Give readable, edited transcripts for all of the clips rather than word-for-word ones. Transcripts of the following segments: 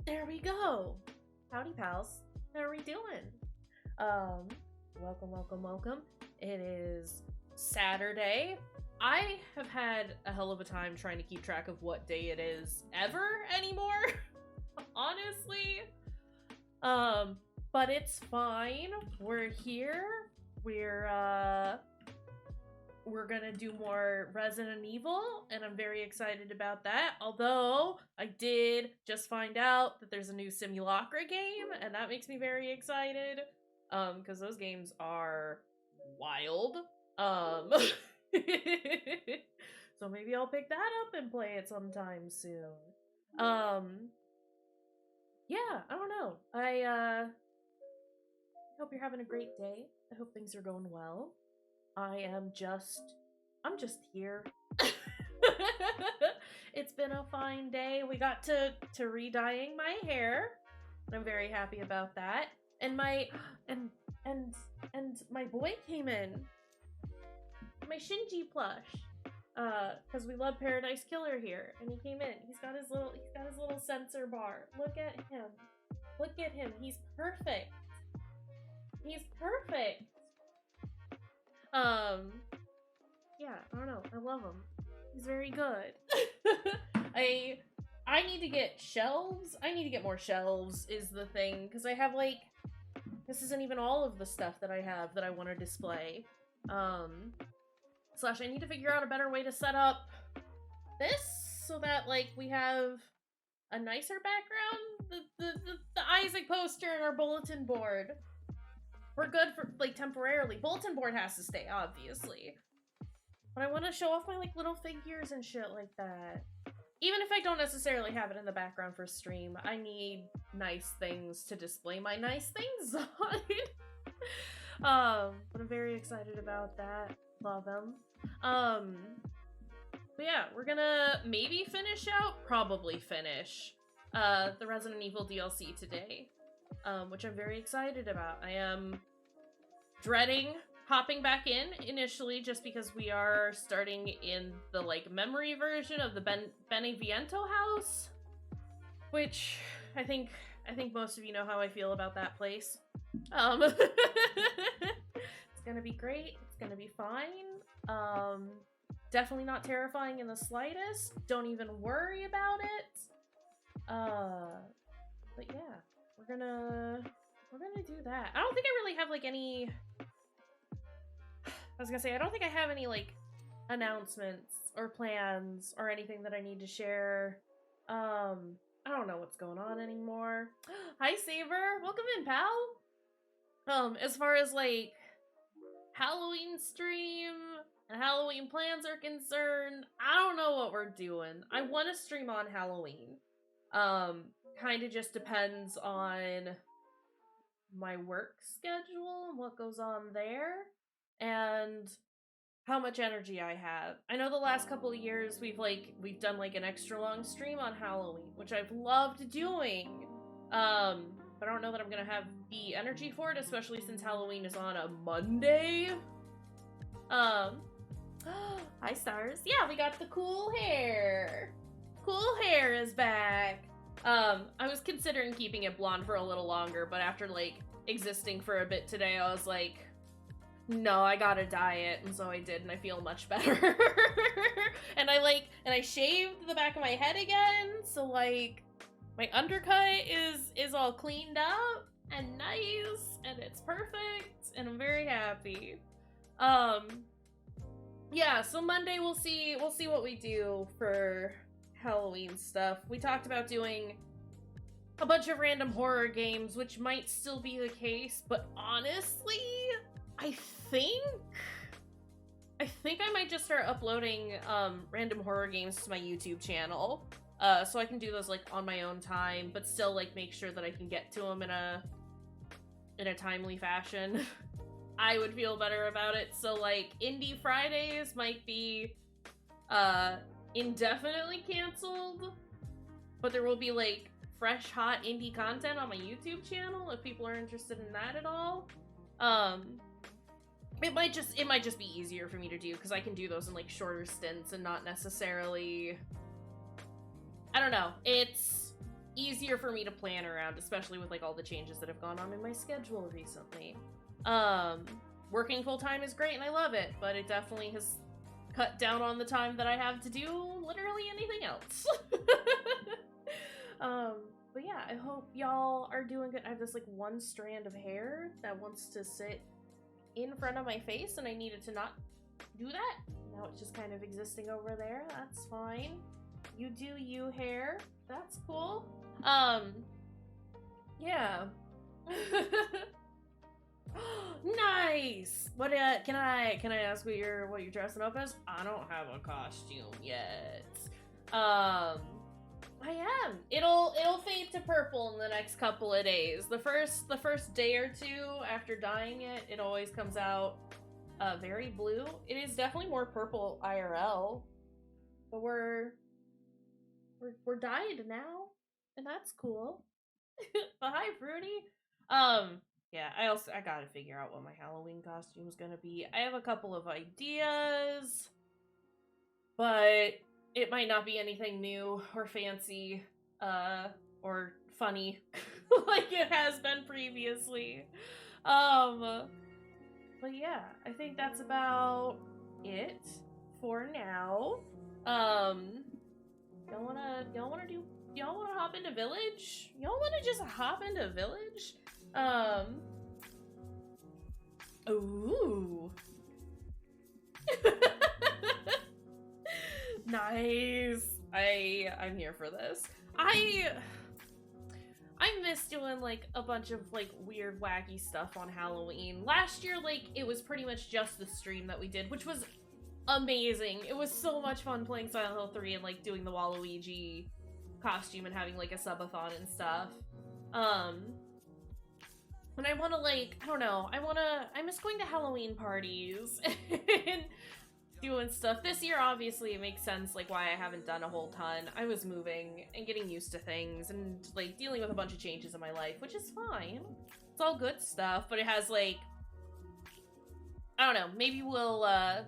There we go. Howdy, pals. How are we doing? Welcome. It is Saturday. I have had a hell of a time trying to keep track of what day it is ever anymore, honestly. But it's fine. We're here. We're gonna do more Resident Evil, and I'm very excited about that. Although, I did just find out that there's a new Simulacra game, and that makes me very excited. Because those games are wild. So maybe I'll pick that up and play it sometime soon. Yeah, I don't know. I hope you're having a great day. I hope things are going well. I'm just here. It's been a fine day. We got to re-dyeing my hair. I'm very happy about that. And my boy came in. My Shinji plush. Cuz we love Paradise Killer here, and he came in. He's got his little sensor bar. Look at him. Look at him. He's perfect. He's perfect. Yeah, I don't know. I love him. He's very good. I need to get shelves. I need to get more shelves is the thing, because I have like, this isn't even all of the stuff that I have that I want to display. Slash, I need to figure out a better way to set up this so that like we have a nicer background. The Isaac poster and our bulletin board. We're good for, like, temporarily. Bulletin board has to stay, obviously. But I want to show off my, like, little figures and shit like that. Even if I don't necessarily have it in the background for stream, I need nice things to display my nice things on. But I'm very excited about that. Love them. But yeah, we're gonna maybe probably finish, the Resident Evil DLC today. Which I'm very excited about. I am dreading hopping back in initially just because we are starting in the, like, memory version of the Beneviento house, which I think most of you know how I feel about that place. It's gonna be great. It's gonna be fine. Definitely not terrifying in the slightest. Don't even worry about it. But yeah. We're gonna do that. I don't think I really have, like, any... I was gonna say, I don't think I have any, like, announcements or plans or anything that I need to share. I don't know what's going on anymore. Hi, Saber! Welcome in, pal! As far as, like, Halloween stream and Halloween plans are concerned, I don't know what we're doing. I want to stream on Halloween. Kind of just depends on my work schedule and what goes on there and how much energy I have. I know the last couple of years we've done like an extra long stream on Halloween, which I've loved doing. But I don't know that I'm gonna have the energy for it, especially since Halloween is on a Monday. Hi, Stars. Yeah, we got the cool hair. Cool hair is back. I was considering keeping it blonde for a little longer, but after, like, existing for a bit today, I was like, no, I gotta dye it, and so I did, and I feel much better. and I shaved the back of my head again, so, like, my undercut is all cleaned up, and nice, and it's perfect, and I'm very happy. Yeah, so Monday we'll see what we do for Halloween stuff. We talked about doing a bunch of random horror games, which might still be the case, but honestly, I think I might just start uploading random horror games to my YouTube channel, so I can do those, like, on my own time, but still, like, make sure that I can get to them in a timely fashion. I would feel better about it. So, like, Indie Fridays might be indefinitely canceled, but there will be, like, fresh, hot indie content on my YouTube channel if people are interested in that at all. It might just be easier for me to do because I can do those in, like, shorter stints and not necessarily, I don't know. It's easier for me to plan around, especially with like all the changes that have gone on in my schedule recently. Working full-time is great and I love it, but it definitely has cut down on the time that I have to do literally anything else. But yeah, I hope y'all are doing good. I have this like one strand of hair that wants to sit in front of my face and I needed to not do that. Now it's just kind of existing over there. That's fine. You do you, hair. That's cool. Yeah. Nice. What can I ask what you're dressing up as? I don't have a costume yet. I am. It'll fade to purple in the next couple of days. The first day or two after dyeing it, it always comes out very blue. It is definitely more purple IRL, but we're dyed now, and that's cool. But hi, Fruity. Yeah, I gotta figure out what my Halloween costume is gonna be. I have a couple of ideas, but it might not be anything new or fancy, or funny like it has been previously. But yeah, I think that's about it for now. Y'all wanna hop into Village? Y'all wanna just hop into Village? Ooh. Nice. I'm here for this. I miss doing like a bunch of like weird wacky stuff on Halloween. Last year, like it was pretty much just the stream that we did, which was amazing. It was so much fun playing Silent Hill 3 and like doing the Waluigi costume and having like a subathon and stuff. And I want to like, I don't know, I miss going to Halloween parties and doing stuff. This year, obviously, it makes sense, like, why I haven't done a whole ton. I was moving and getting used to things and, like, dealing with a bunch of changes in my life, which is fine. It's all good stuff, but it has, like, I don't know, maybe we'll, I've,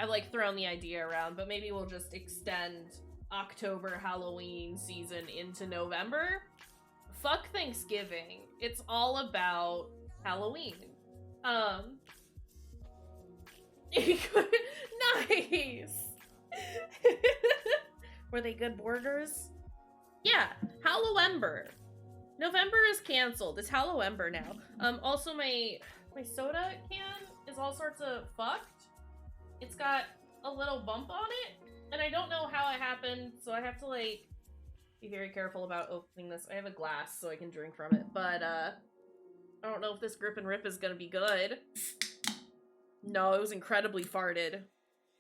like, thrown the idea around, but maybe we'll just extend October Halloween season into November. Fuck Thanksgiving. It's all about Halloween. Nice! Were they good borders? Yeah, Hallowember. November is canceled. It's Hallowember now. Also my soda can is all sorts of fucked. It's got a little bump on it, and I don't know how it happened, so I have to, like, be very careful about opening this. I have a glass so I can drink from it, but, I don't know if this grip and rip is gonna be good. No, it was incredibly farted.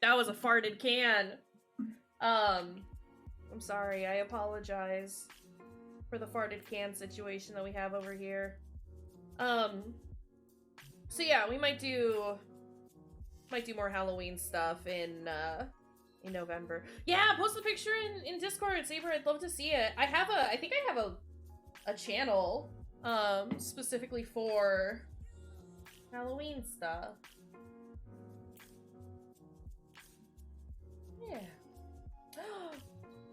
That was a farted can. I'm sorry, I apologize for the farted can situation that we have over here. So yeah, we might do more Halloween stuff in November. Yeah, post the picture in Discord, Saber. I'd love to see it. I think I have a channel specifically for Halloween stuff. Yeah.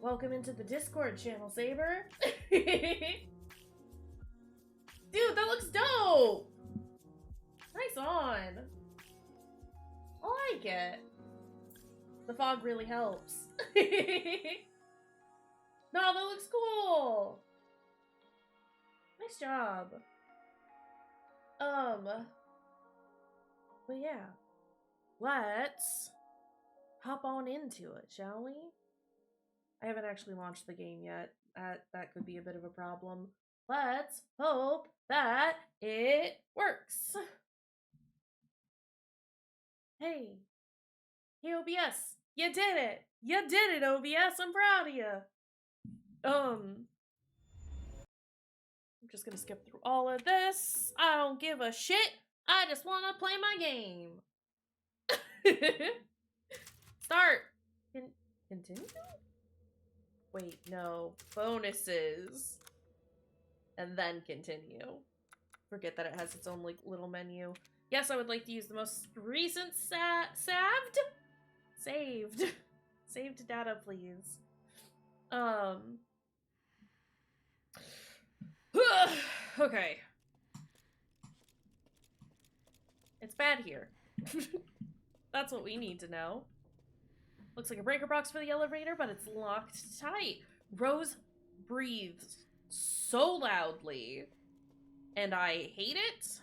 Welcome into the Discord channel, Saber. Dude, that looks dope. Nice on. I like it. The fog really helps. No, that looks cool. Nice job. But yeah. Let's hop on into it, shall we? I haven't actually launched the game yet. That could be a bit of a problem. Let's hope that it works. Hey. Hey, OBS. You did it. You did it, OBS. I'm proud of you. I'm just gonna skip through all of this. I don't give a shit. I just want to play my game. Start. Continue? Wait, no. Bonuses. And then continue. Forget that it has its own, like, little menu. Yes, I would like to use the most recent saved data, please. Okay. It's bad here. That's what we need to know. Looks like a breaker box for the elevator, but it's locked tight. Rose breathes so loudly, and I hate it.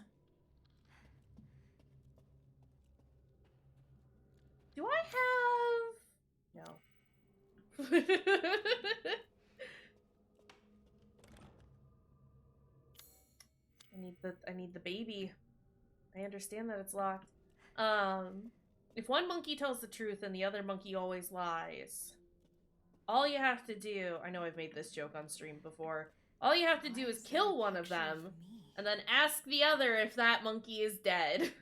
Do I have... No. I need the baby. I understand that it's locked. If one monkey tells the truth and the other monkey always lies, all you have to do... I know I've made this joke on stream before. All you have to do is kill one of them, and then ask the other if that monkey is dead.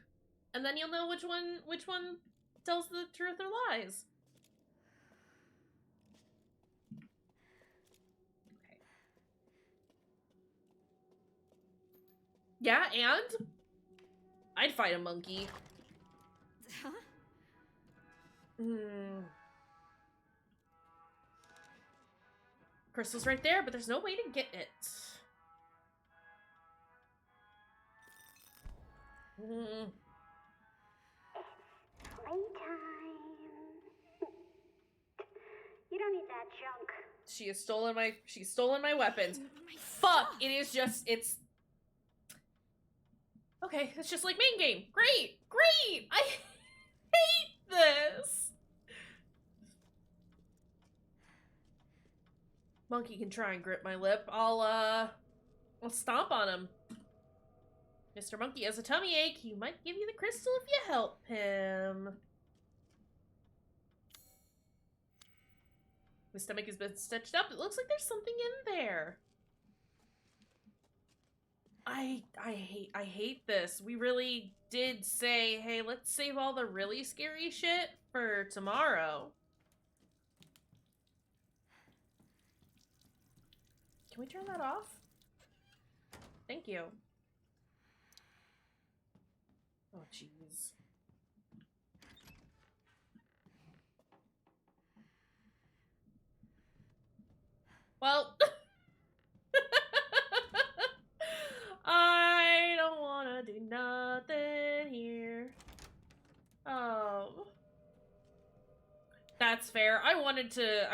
And then you'll know which one tells the truth or lies. Okay. Yeah, and? I'd fight a monkey. Huh? Crystal's right there, but there's no way to get it. Playtime. You don't need that junk. She's stolen my weapons. My Fuck! stuff. It is just, it's... Okay, it's just like main game. Great! Great! I hate this! Monkey can try and grip my lip. I'll stomp on him. Mr. Monkey has a tummy ache. He might give you the crystal if you help him. The stomach has been stitched up. It looks like there's something in there. I hate this. We really did say, hey, let's save all the really scary shit for tomorrow. Can we turn that off? Thank you. Oh, jeez. Well, I don't wanna do nothing here. Oh. That's fair. I wanted to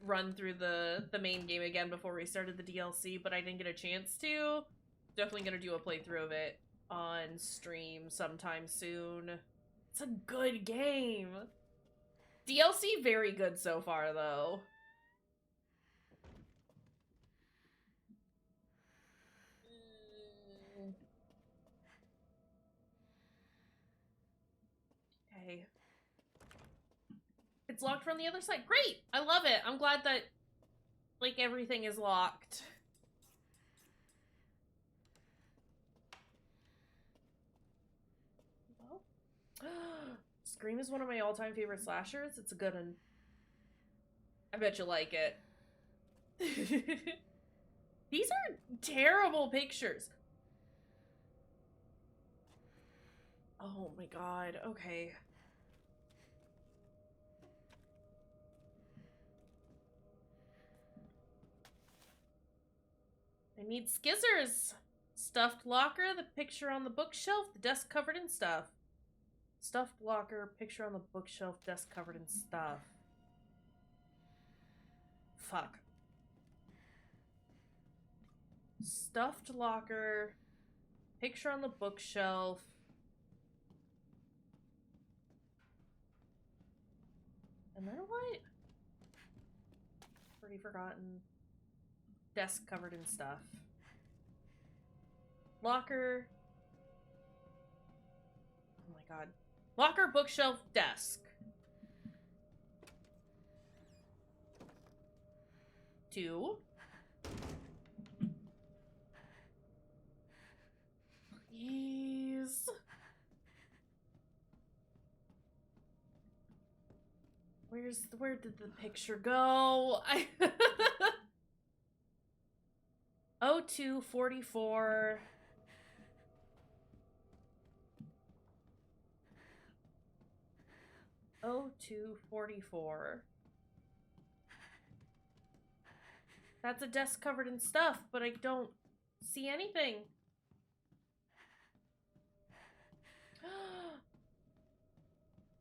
run through the main game again before we started the DLC, but I didn't get a chance to. Definitely gonna do a playthrough of it on stream sometime soon. It's a good game. DLC very good so far though. Okay. It's locked from the other side. Great! I love it. I'm glad that, like, everything is locked. Well. Scream is one of my all-time favorite slashers. It's a good one. I bet you like it. These are terrible pictures. Oh my god. Okay. I need skizzers. Stuffed locker, the picture on the bookshelf, the desk covered in stuff. Stuffed locker, picture on the bookshelf, desk covered in stuff. Fuck. Stuffed locker, picture on the bookshelf. And then what? Already forgotten. Desk covered in stuff. Locker. Oh my god. Locker, bookshelf, desk. 2. Please. Where did the picture go? 0244. Oh, 0244. That's a desk covered in stuff, but I don't see anything.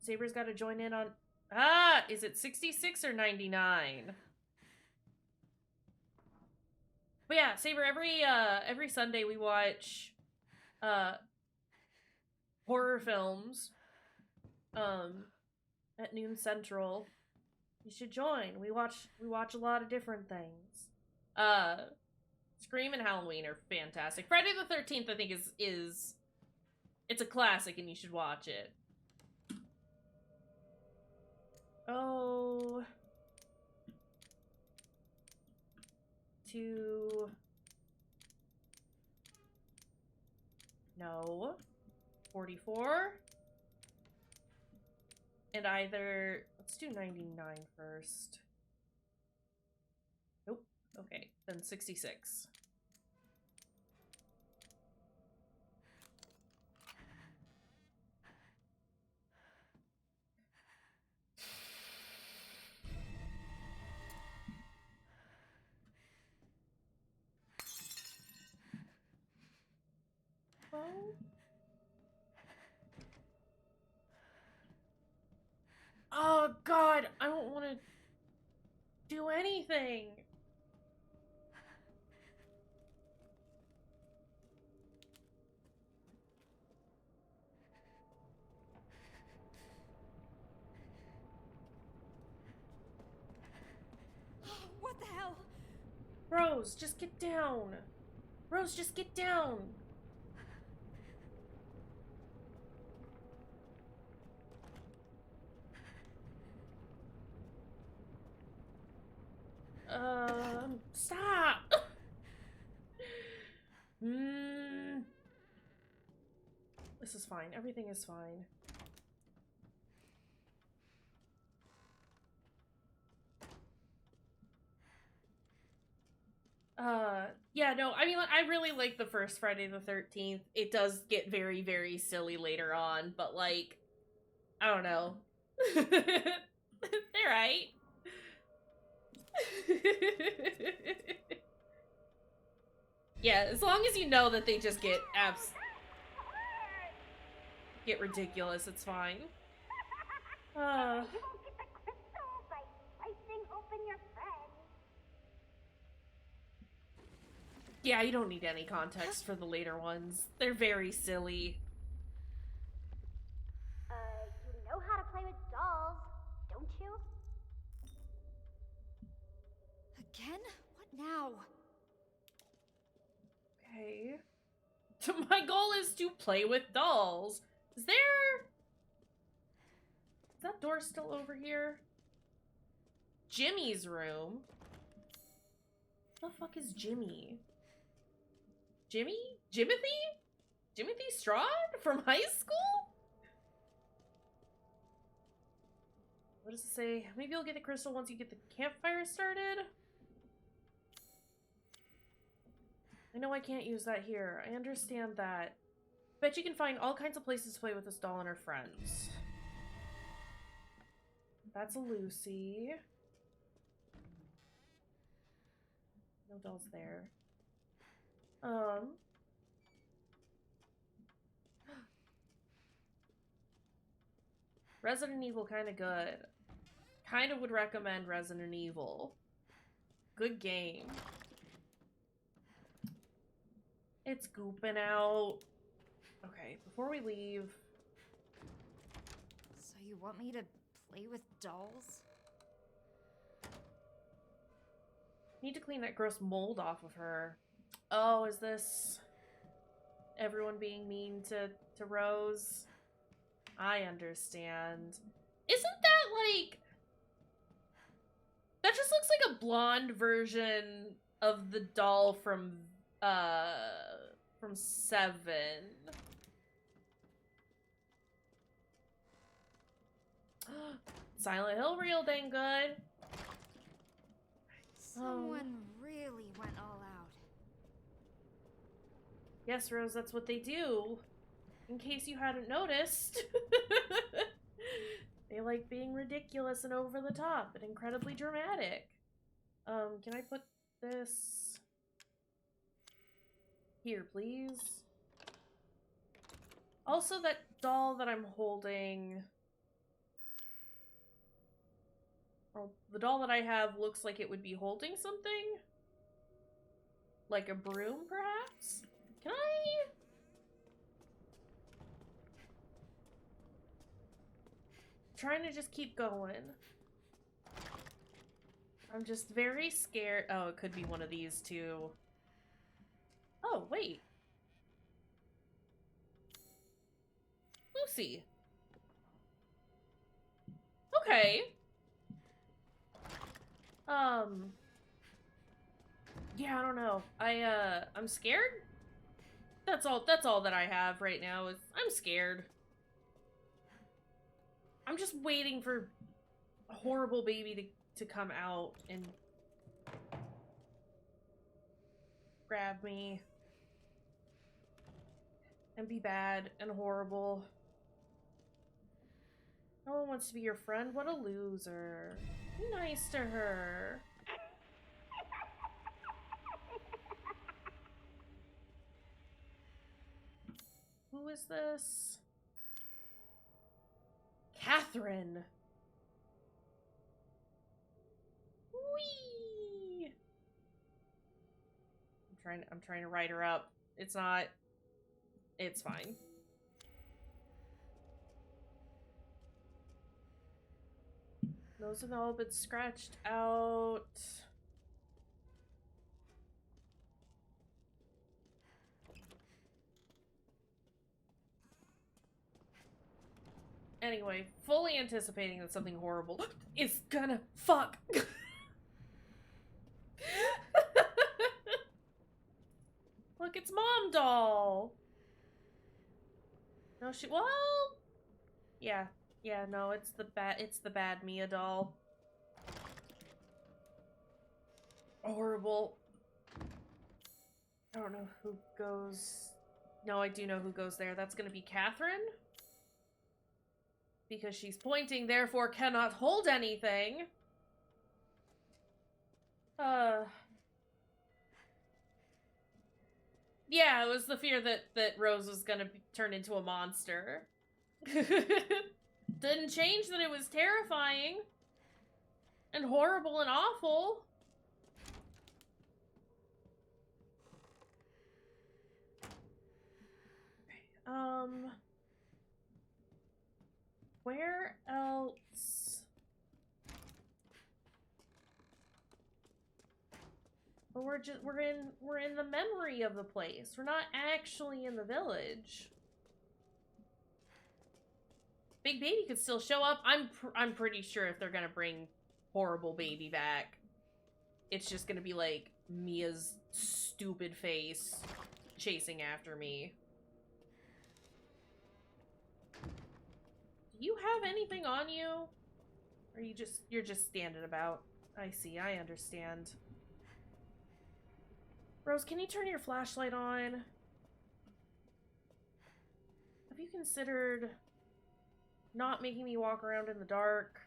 Saber's got to join in on... Ah! Is it 66 or 99? But yeah, Saber, every Sunday we watch horror films at noon Central. You should join. We watch a lot of different things. Scream and Halloween are fantastic. Friday the 13th I think is it's a classic and you should watch it. Oh, no, 44, and either, let's do 99 first. Nope, okay, then 66. Oh god, I don't want to do anything. What the hell? Rose, just get down. Rose, just get down. Stop. This is fine. Everything is fine. Yeah, no, I mean, I really like the first Friday the 13th. It does get very, very silly later on, but, like, I don't know. They're right. Yeah, as long as you know that they just get get ridiculous, it's fine. You won't get the crystal by slicing open your friend. Yeah, you don't need any context for the later ones. They're very silly. You know how to play with dolls, don't you? Again? What now? Okay. My goal is to play with dolls. Is that door still over here? Jimmy's room? What the fuck is Jimmy? Jimmy? Jimothy? Jimothy Straught from high school? What does it say? Maybe you'll get the crystal once you get the campfire started? I know I can't use that here. I understand that. Bet you can find all kinds of places to play with this doll and her friends. That's a Lucy. No dolls there. Resident Evil kinda good. Kinda would recommend Resident Evil. Good game. It's gooping out. Okay, before we leave... So you want me to play with dolls? Need to clean that gross mold off of her. Oh, is this... everyone being mean to Rose? I understand. Isn't that like... that just looks like a blonde version of the doll from 7. Silent Hill real dang good. Someone really went all out. Yes, Rose, that's what they do. In case you hadn't noticed. They like being ridiculous and over the top and incredibly dramatic. Can I put this... Here, please. Also, that doll that I'm holding... Well, the doll that I have looks like it would be holding something. Like a broom, perhaps? Can I... Trying to just keep going. I'm just very scared. Oh, it could be one of these too. Oh, wait. Lucy. Okay. Yeah, I don't know. I'm scared? That's all that I have right now is I'm scared. I'm just waiting for a horrible baby to come out and grab me and be bad and horrible. No one wants to be your friend. What a loser. Be nice to her. Who is this? Catherine. Whee! I'm trying to write her up. It's not. It's fine. Those have all been scratched out. Anyway, fully anticipating that something horrible is gonna fuck. Look, it's Mom Doll. No, well, yeah, no, it's the bad Mia doll. Horrible. I don't know who goes. No, I do know who goes there. That's gonna be Catherine. Because she's pointing, therefore cannot hold anything. Yeah, it was the fear that Rose was gonna turn into a monster. Didn't change that it was terrifying. And horrible and awful. Where else? But we're in the memory of the place. We're not actually in the village. Big Baby could still show up. I'm pretty sure if they're gonna bring horrible baby back, it's just gonna be like Mia's stupid face chasing after me. Do you have anything on you? Or you're just standing about? I see, I understand. Rose, can you turn your flashlight on? Have you considered not making me walk around in the dark?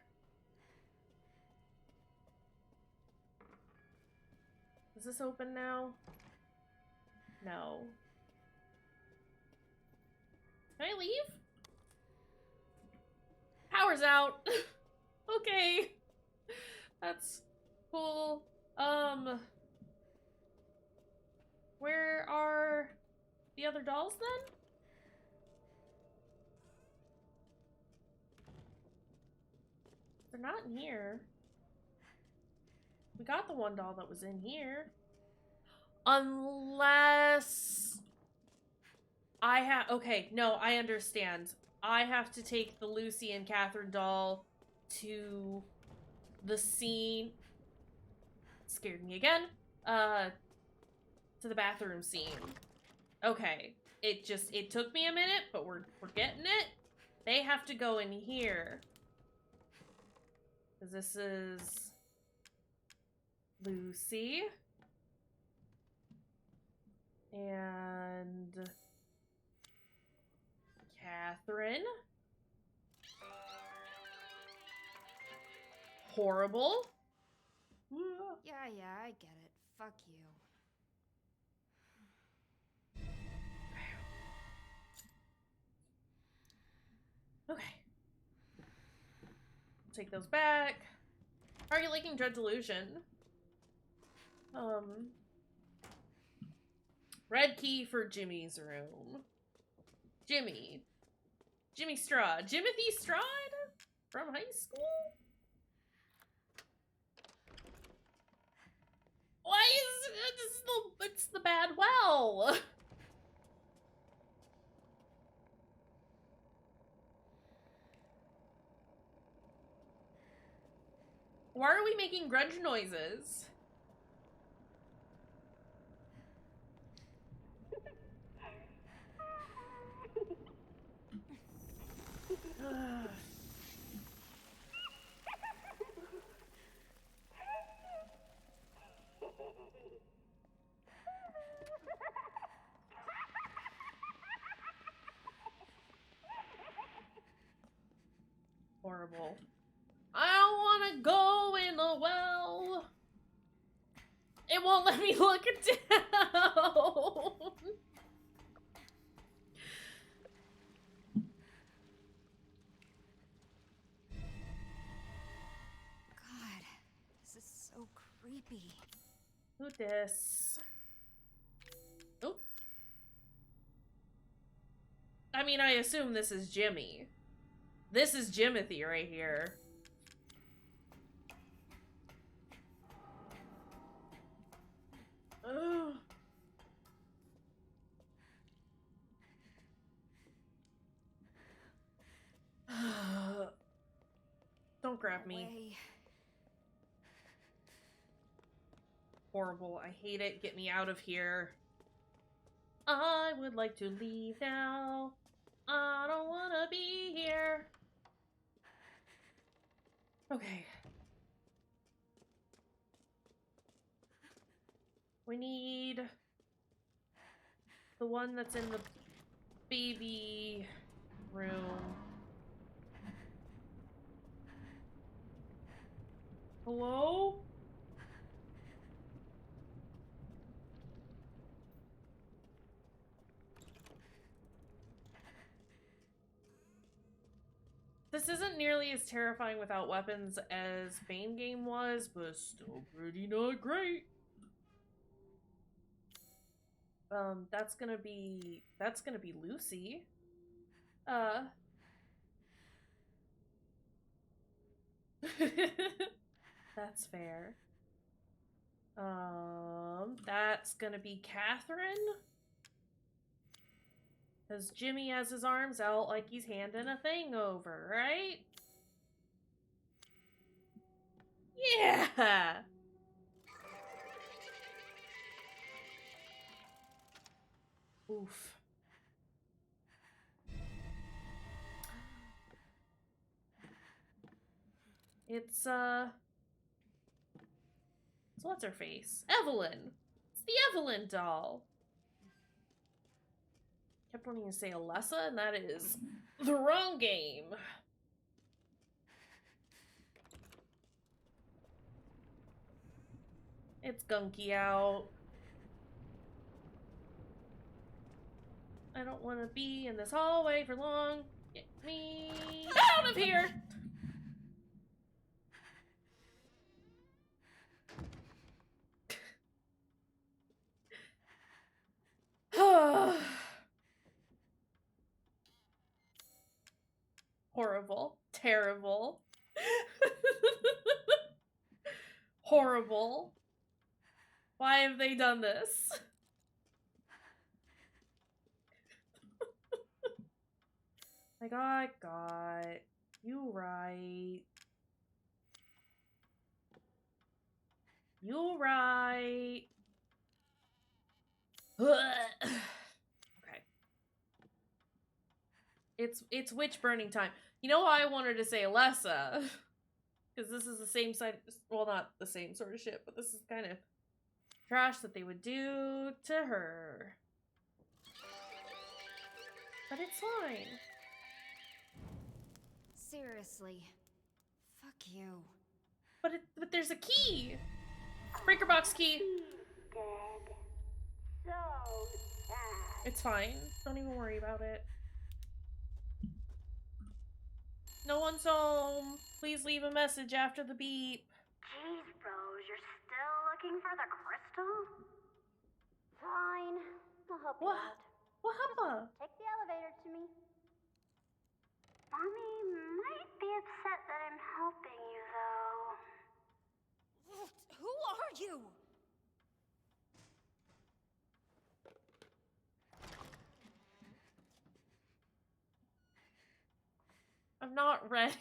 Is this open now? No. Can I leave? Power's out. Okay. That's cool. Where are the other dolls then? They're not in here. We got the one doll that was in here. Unless I have... Okay, no, I understand. I have to take the Lucy and Catherine doll to the scene. Scared me again. To the bathroom scene. Okay. It took me a minute, but we're getting it. They have to go in here. Because this is Lucy. And Catherine. Horrible. Yeah, I get it. Fuck you. Okay. Take those back. How are you liking Dread Delusion? Red key for Jimmy's room. Jimmy. Jimmy Strahd. Jimothy Strahd? From high school? Why is it's the bad well? Why are we making grunge noises? Horrible. I don't want to go in the well. It won't let me look down. God, this is so creepy. Who dis? Oh. I mean, I assume this is Jimmy. This is Jimothy right here. Ugh. Don't grab me. Way. Horrible. I hate it. Get me out of here. I would like to leave now. I don't want to be here. Okay. We need the one that's in the baby room. Hello? This isn't nearly as terrifying without weapons as Bane game was, but still pretty not great. That's gonna be Lucy. That's fair. That's gonna be Catherine. Because Jimmy has his arms out like he's handing a thing over, right? Yeah! Oof. It's, what's her face? Evelyn! It's the Evelyn doll! Kept wanting to say Alessa, and that is the wrong game. It's gunky out. I don't want to be in this hallway for long. Get me out of here! Horrible. Terrible. Horrible. Why have they done this? Like, I got you right. You right. Okay. It's witch burning time. You know why I wanted to say Alessa? Because this is the same side, well, not the same sort of shit, but this is kind of trash that they would do to her. But it's fine. Seriously. Fuck you. But there's a key! Breaker box key! Dead. So sad. It's fine. Don't even worry about it. No one's home. Please leave a message after the beep. Jeez, Rose, you're still looking for the crystal? Fine. I'll help you What? out. What happened? Take the elevator to me. Mommy might be upset that I'm helping you, though. Who are you? I'm not ready.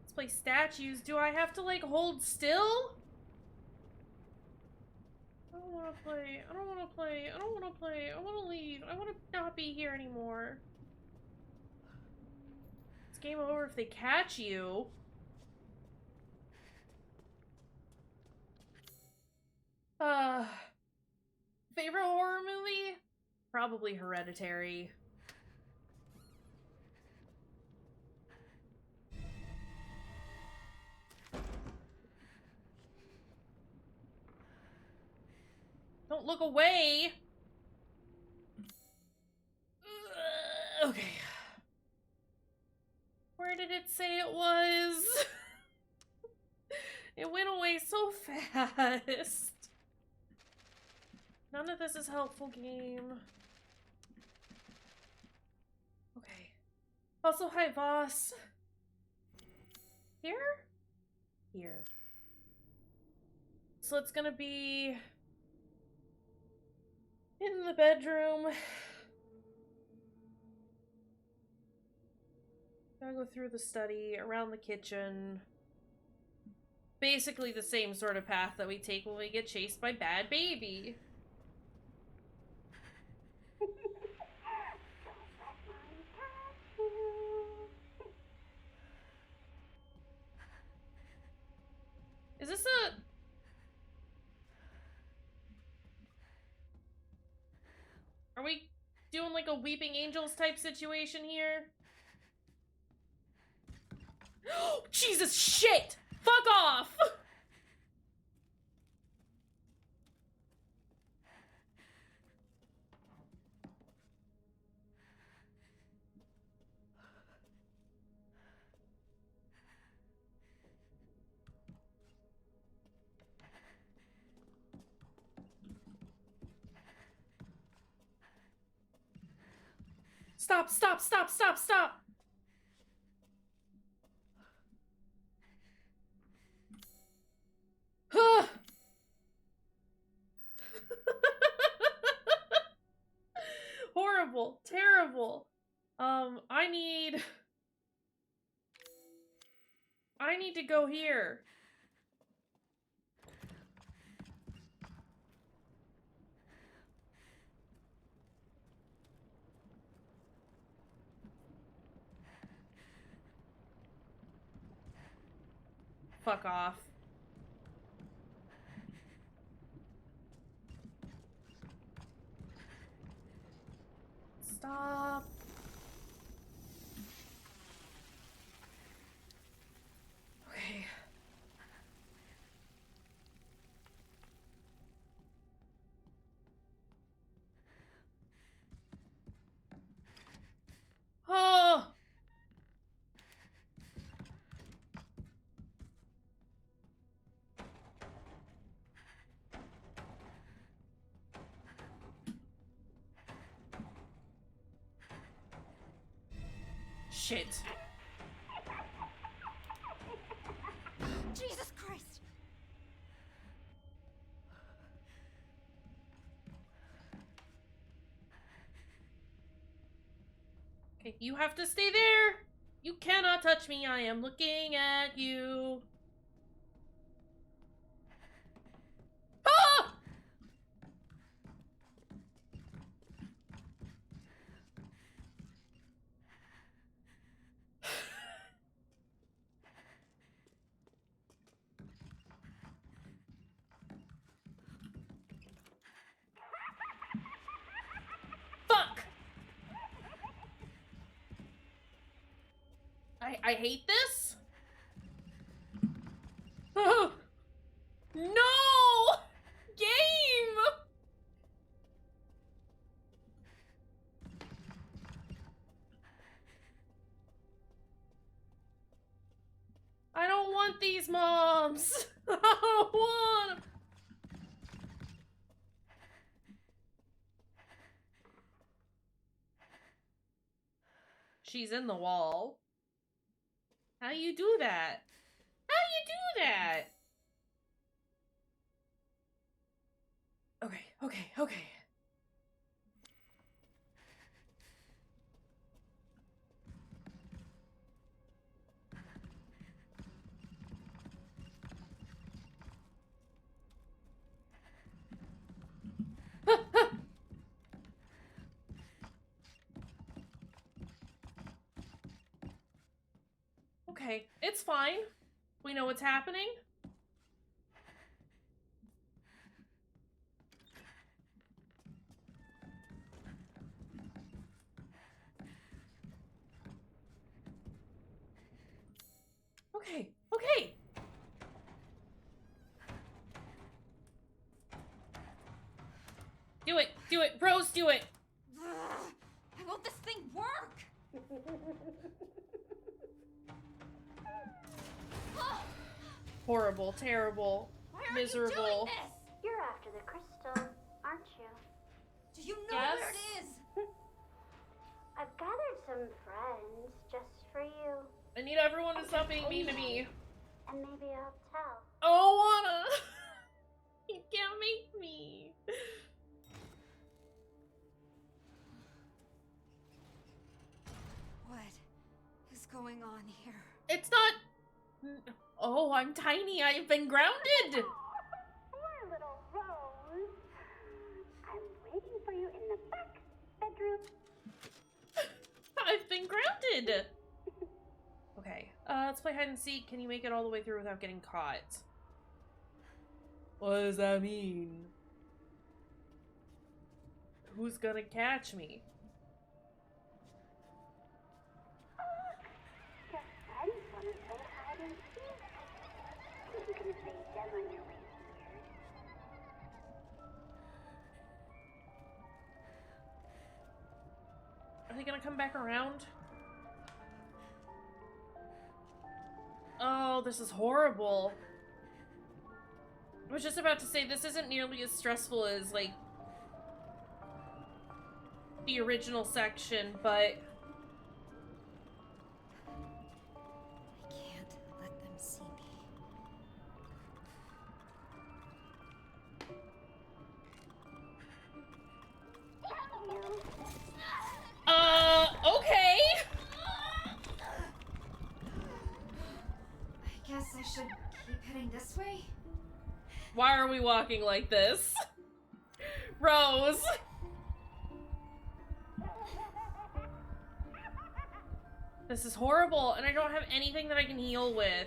Let's play statues. Do I have to, like, hold still? I don't want to play. I don't want to play. I don't want to play. I want to leave. I want to not be here anymore. It's game over if they catch you. Favorite horror movie? Probably Hereditary. Don't look away! Okay. Where did it say it was? It went away so fast. None of this is helpful, game. Okay. Also, hi, boss. Here? Here. So it's gonna be in the bedroom. Gotta go through the study, around the kitchen. Basically the same sort of path that we take when we get chased by Bad Baby. Is this a... Are we doing like a Weeping Angels type situation here? Oh, Jesus shit! Fuck off! Stop, stop, stop, stop, stop! Horrible, terrible. I need to go here. Fuck off. Stop. Okay. Oh! Shit. Jesus Christ! Okay, you have to stay there! You cannot touch me, I am looking at you. Ah! Fuck! I hate this. Oh. these moms. I don't want 'em. She's in the wall. How you do that? How you do that? Okay. Okay, it's fine. We know what's happening. Okay. Do it, Rose, do it. I want this thing work. Horrible, terrible, Why are miserable. you doing this? You're after the crystal, aren't you? Do you know Yes. where it is? I've gathered some friends just for you. I need everyone to stop being mean to me. And maybe I'll tell. Oh, wanna. You can't make me. What is going on here? It's not. Oh, I'm tiny. I've been grounded. Poor little Rose. I'm waiting for you in the back bedroom. I've been grounded. Okay, let's play hide and seek. Can you make it all the way through without getting caught? What does that mean? Who's gonna catch me? Your friends want to play hide and seek. You can face them on your way here. Are they gonna come back around? Oh, this is horrible. I was just about to say, this isn't nearly as stressful as, like, the original section, but... I can't let them see me. Okay! I guess I should keep heading this way? Why are we walking like this? Rose! This is horrible, and I don't have anything that I can heal with.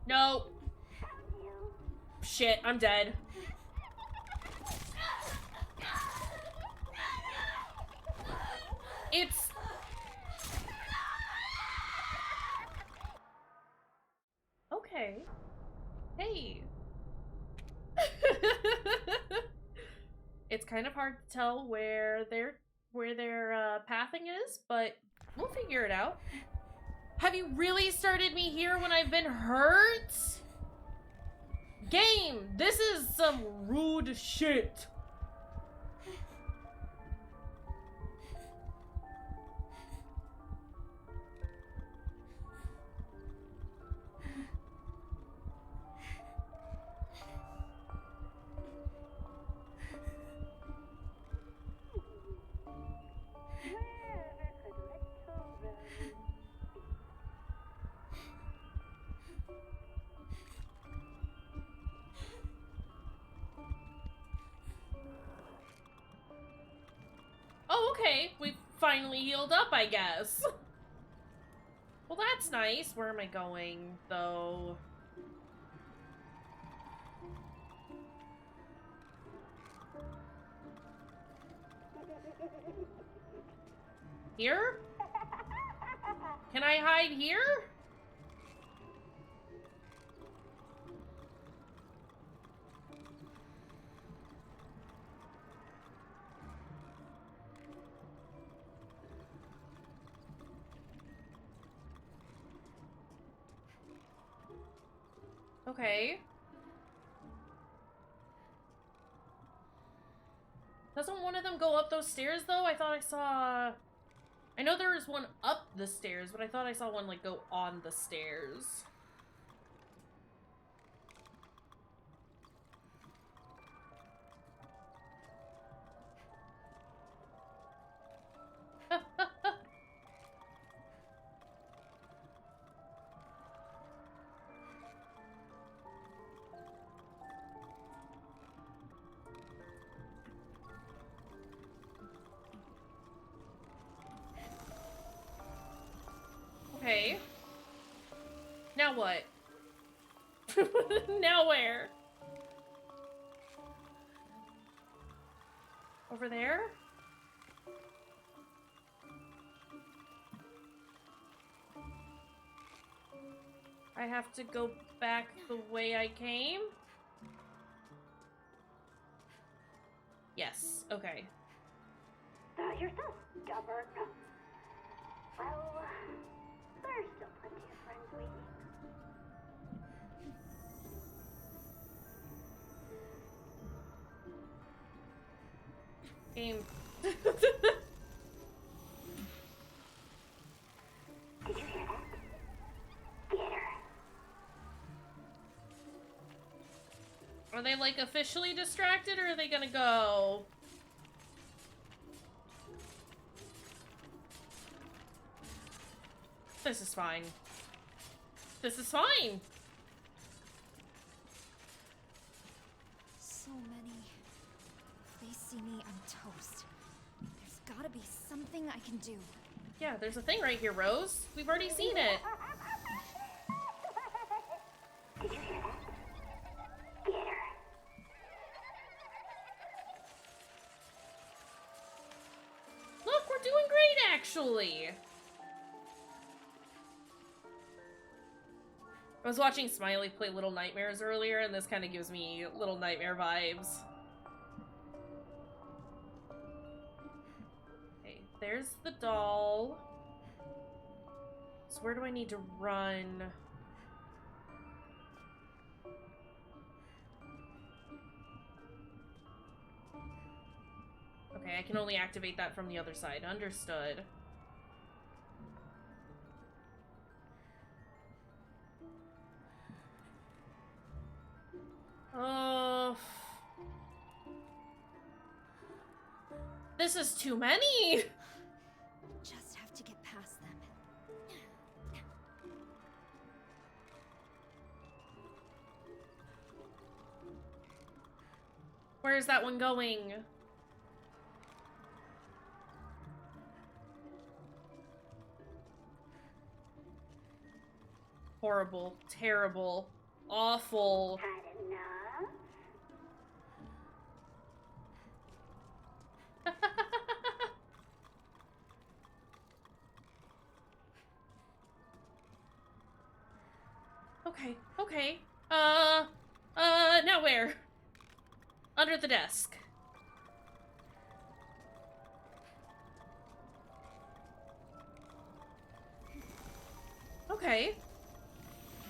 No. Shit, I'm dead. It's... Okay. Hey. It's kind of hard to tell where their pathing is, but we'll figure it out. Have you really started me here when I've been hurt? Game, this is some rude shit. Oh, okay. We've finally healed up, I guess. Well, that's nice. Where am I going, though? Here? Can I hide here? Okay. Doesn't one of them go up those stairs, though? I thought I saw... I know there was one up the stairs, but I thought I saw one, like, go on the stairs. Okay. Now what? Now where? Over there? I have to go back the way I came? Yes, okay. You're so stubborn. Well, there's still plenty of friends waiting. Game. Did you hear that? Get her. Are they, like, officially distracted, or are they gonna go? This is fine. This is fine! So many. If they see me, I'm toast. There's gotta be something I can do. Yeah, there's a thing right here, Rose. We've already seen it. Did you hear that? Get her. Look, we're doing great, actually. I was watching Smiley play Little Nightmares earlier, and this kind of gives me Little Nightmare vibes. Okay, there's the doll. So where do I need to run? Okay, I can only activate that from the other side. Understood. Oh. This is too many! Just have to get past them. Where is that one going? Horrible, terrible, awful. Had enough? Okay, okay. Now where? Under the desk. Okay.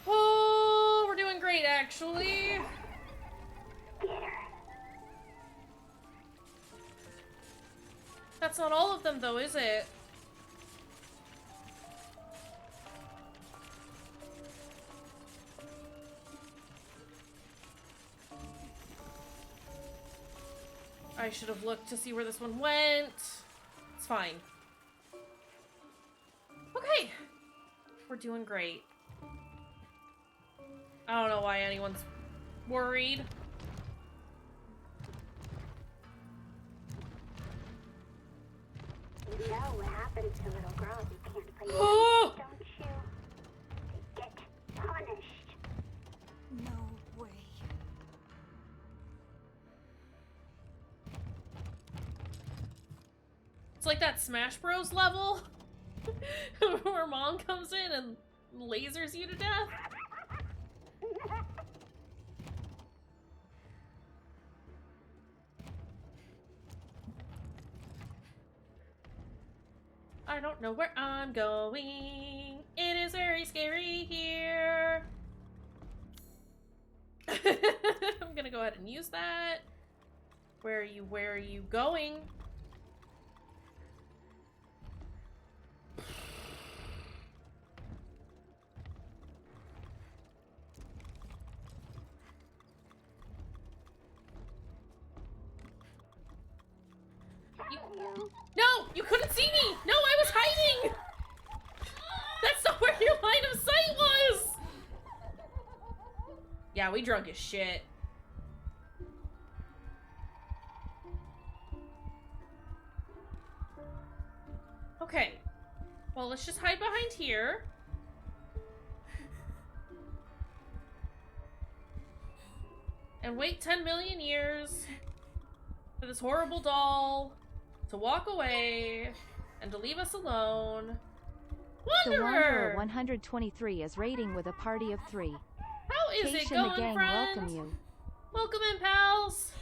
Oh, we're doing great, actually. Get her. That's not all of them, though, is it? I should have looked to see where this one went. It's fine. Okay. We're doing great. I don't know why anyone's worried. You know what happens to little girls who can't play Oh! games, don't you? They get punished. No way. It's like that Smash Bros level. Where mom comes in and lasers you to death. I don't know where I'm going. It is very scary here. I'm gonna go ahead and use that. Where are you going? No, you couldn't see me. No, I was hiding. That's not where your line of sight was. Yeah, we drunk as shit. Okay. Well, let's just hide behind here. And wait 10 million years for this horrible doll to walk away and to leave us alone. The Wanderer Wanderer! 123 is raiding with a party of 3. How is it Kaysh going, and the gang friends? welcome you. Welcome in, pals.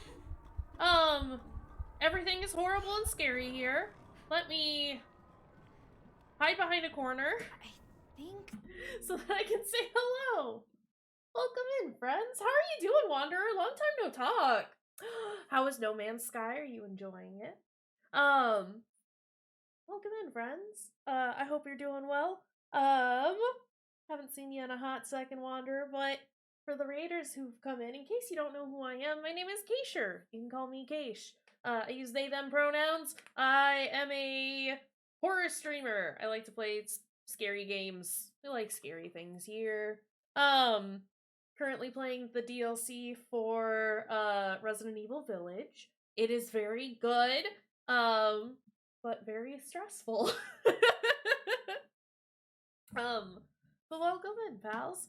Everything is horrible and scary here. Let me hide behind a corner I think so that I can say hello. Welcome in, friends. How are you doing, Wanderer? Long time no talk. How is No Man's Sky? Are you enjoying it? Welcome in, friends. I hope you're doing well. Haven't seen you in a hot second, Wanderer, but for the raiders who've come in case you don't know who I am, my name is Kayshurrr. You can call me Kaysh. I use they, them pronouns. I am a horror streamer. I like to play scary games. We like scary things here. Currently playing the DLC for Resident Evil Village. It is very good, but very stressful. But welcome in, pals.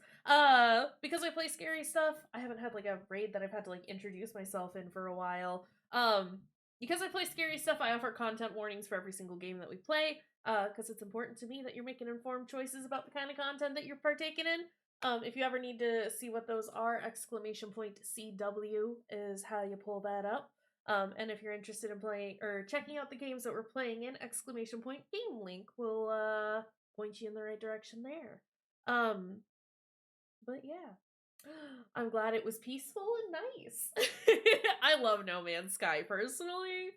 Because I play scary stuff, I haven't had like a raid that I've had to like introduce myself in for a while. Because I play scary stuff, I offer content warnings for every single game that we play, because it's important to me that you're making informed choices about the kind of content that you're partaking in. If you ever need to see what those are, !CW is how you pull that up. And if you're interested in playing or checking out the games that we're playing in, !Game link will point you in the right direction there. But yeah. I'm glad it was peaceful and nice. I love No Man's Sky personally.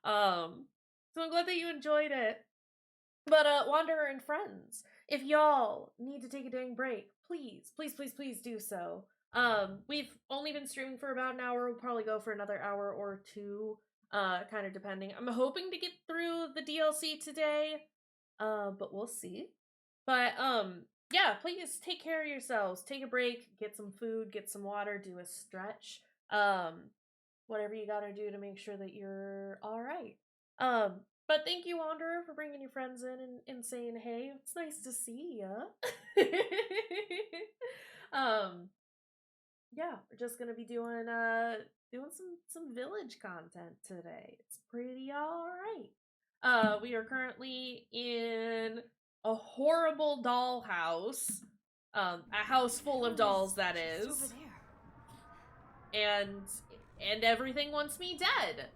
So I'm glad that you enjoyed it. But Wanderer and friends, if y'all need to take a dang break, please do so. We've only been streaming for about an hour. We'll probably go for another hour or two, kind of depending. I'm hoping to get through the DLC today, but we'll see. But yeah, please take care of yourselves. Take a break, get some food, get some water, do a stretch. Whatever you gotta do to make sure that you're all right. But thank you, Wanderer, for bringing your friends in and saying, hey, it's nice to see ya. Yeah, we're just gonna be doing some village content today. It's pretty alright. We are currently in a horrible doll house. A house full of dolls, that Just over is. there. And everything wants me dead.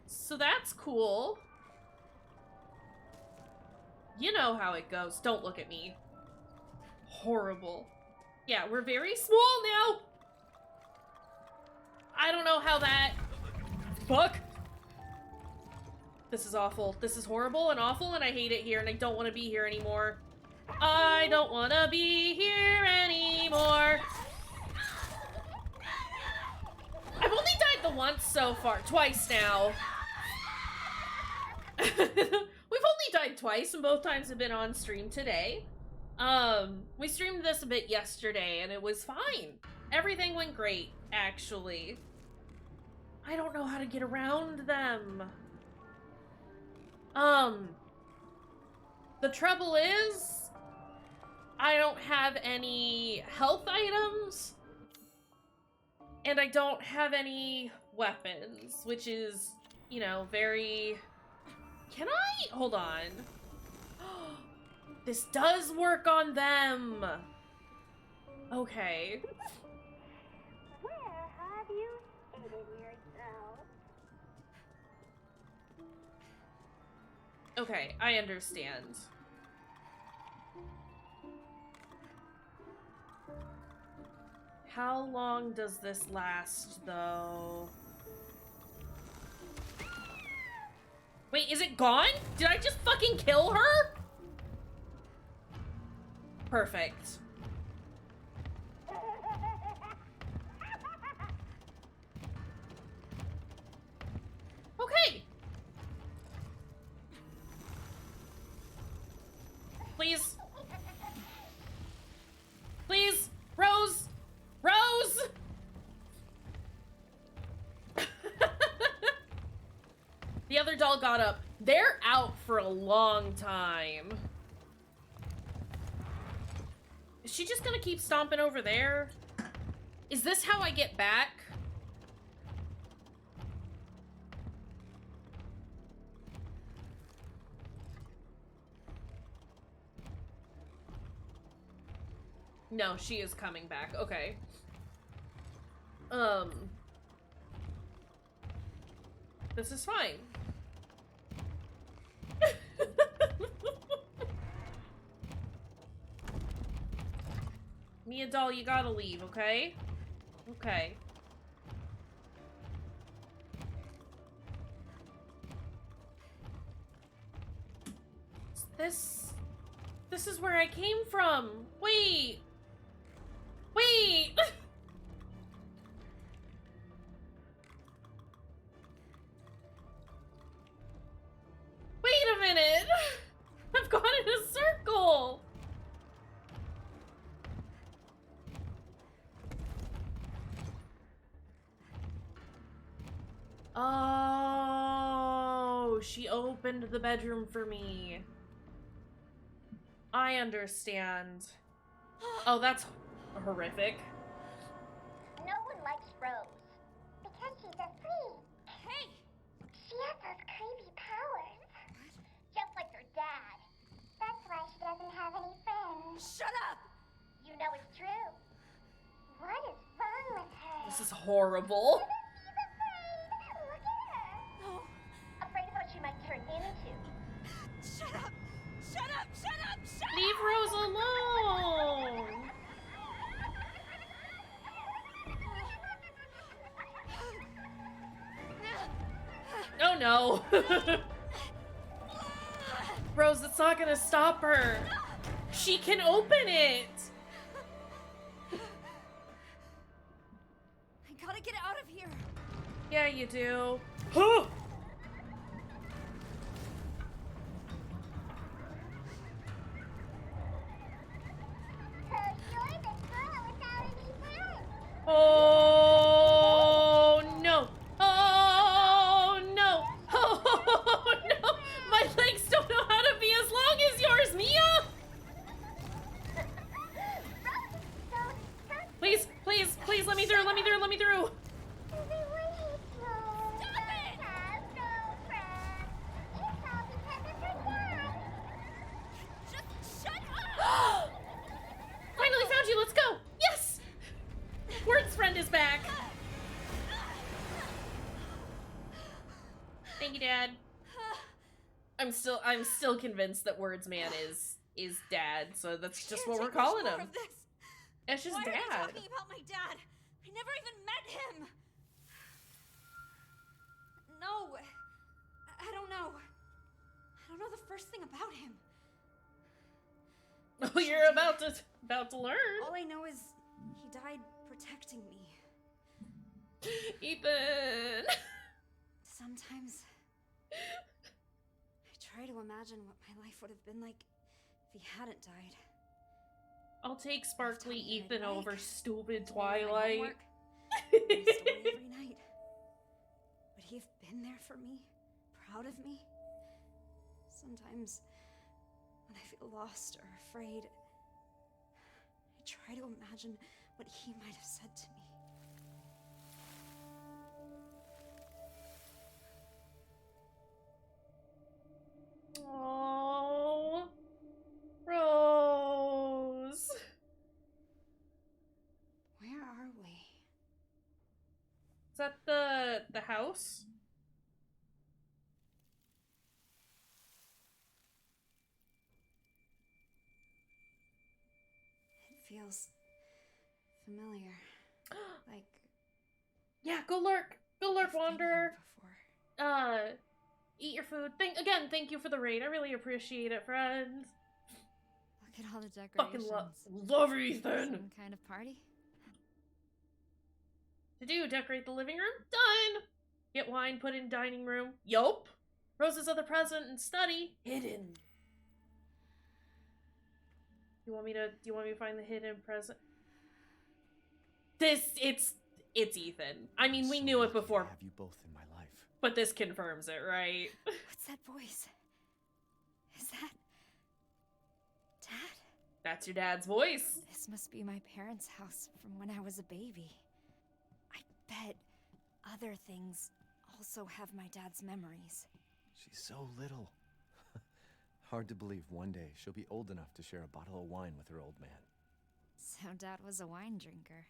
So that's cool. You know how it goes. Don't look at me. Horrible. Yeah, we're very small now. I don't know how that... Fuck. This is awful. This is horrible and awful, and I hate it here, and I don't want to be here anymore. I don't want to be here anymore. I've only died the once so far. Twice now. We've only died twice, and both times have been on stream today. We streamed this a bit yesterday, and it was fine. Everything went great, actually. I don't know how to get around them. The trouble is, I don't have any health items, and I don't have any weapons, which is, you know, very... Can I? Hold on. This does work on them! Okay. Where have you hidden yourself? Okay, I understand. How long does this last, though? Wait, is it gone? Did I just fucking kill her? Perfect. Okay. Please. Please. Rose. Rose. The other doll got up. They're out for a long time. Is she just gonna keep stomping over there? Is this how I get back? No, she is coming back. Okay. This is fine. Mia doll, you gotta leave, okay? Okay. This is where I came from. Wait. Wait. Wait a minute. I've gone in a circle. Oh, she opened the bedroom for me. I understand. Oh, that's horrific. No one likes Rose because she's a freak. Hey! She has those crazy powers. Just like her dad. That's why she doesn't have any friends. Shut up! You know it's true. What is wrong with her? This is horrible. She's afraid. Look at her. No! Afraid of what she might turn into. Shut up! Shut up! Shut up! Shut Leave Rose alone. Oh no. Rose, it's not gonna stop her. She can open it. I gotta get out of here. Yeah, you do. So you're the girl without any friends. Oh no. Oh no. Oh no. My legs don't know how to be as long as yours, Mia. Please, please, please let me through, let me through, let me through. Everyone hates Rose. Stop it! Has no friends. It's all because of her dad. Just shut up! Finally found you, let's go. Yes. Word's friend is back. Thank you, Dad. I'm still convinced that Word's man is Dad, so that's just what we're calling him. It's just Why are Dad. you talking about my dad? I never even met him. No, I don't know. I don't know the first thing about him. Oh, you're about to learn. All I know is he died protecting me. Ethan. Sometimes I try to imagine what my life would have been like if he hadn't died. I'll take sparkly Tell me Ethan what I'd over like. stupid Told me my Twilight. homework, told me a story every night. Would he have been there for me? Proud of me? Sometimes when I feel lost or afraid, I try to imagine what he might have said to me. Oh, Is that the house? It feels familiar. Like Yeah, go lurk. Go lurk, I've been Wanderer. here before. Eat your food. Thank you for the raid. I really appreciate it, friends. Look at all the Fucking decorations. love Ethan. Some kind of party? To do, decorate the living room. Done. Get wine put in dining room. Yup. Rose's other present and study hidden. Do you want me to find the hidden present? It's Ethan. I mean, we knew it before. I have you both in my life. But this confirms it, right? What's that voice? Is that Dad? That's your dad's voice. This must be my parents' house from when I was a baby. I bet other things also have my dad's memories. She's so little. Hard to believe one day she'll be old enough to share a bottle of wine with her old man. So Dad was a wine drinker.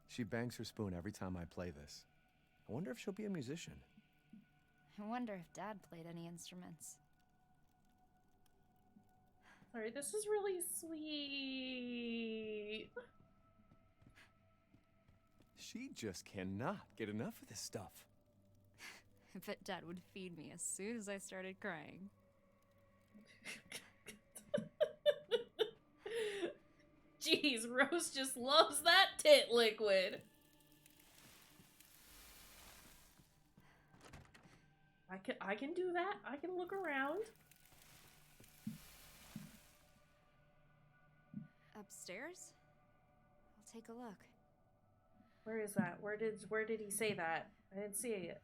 She bangs her spoon every time I play this. I wonder if she'll be a musician. I wonder if Dad played any instruments. Sorry, this is really sweet. She just cannot get enough of this stuff. I bet Dad would feed me as soon as I started crying. Jeez, Rose just loves that tit liquid. I can do that. I can look around. Upstairs? I'll take a look. Where is that? Where did he say that? I didn't see it.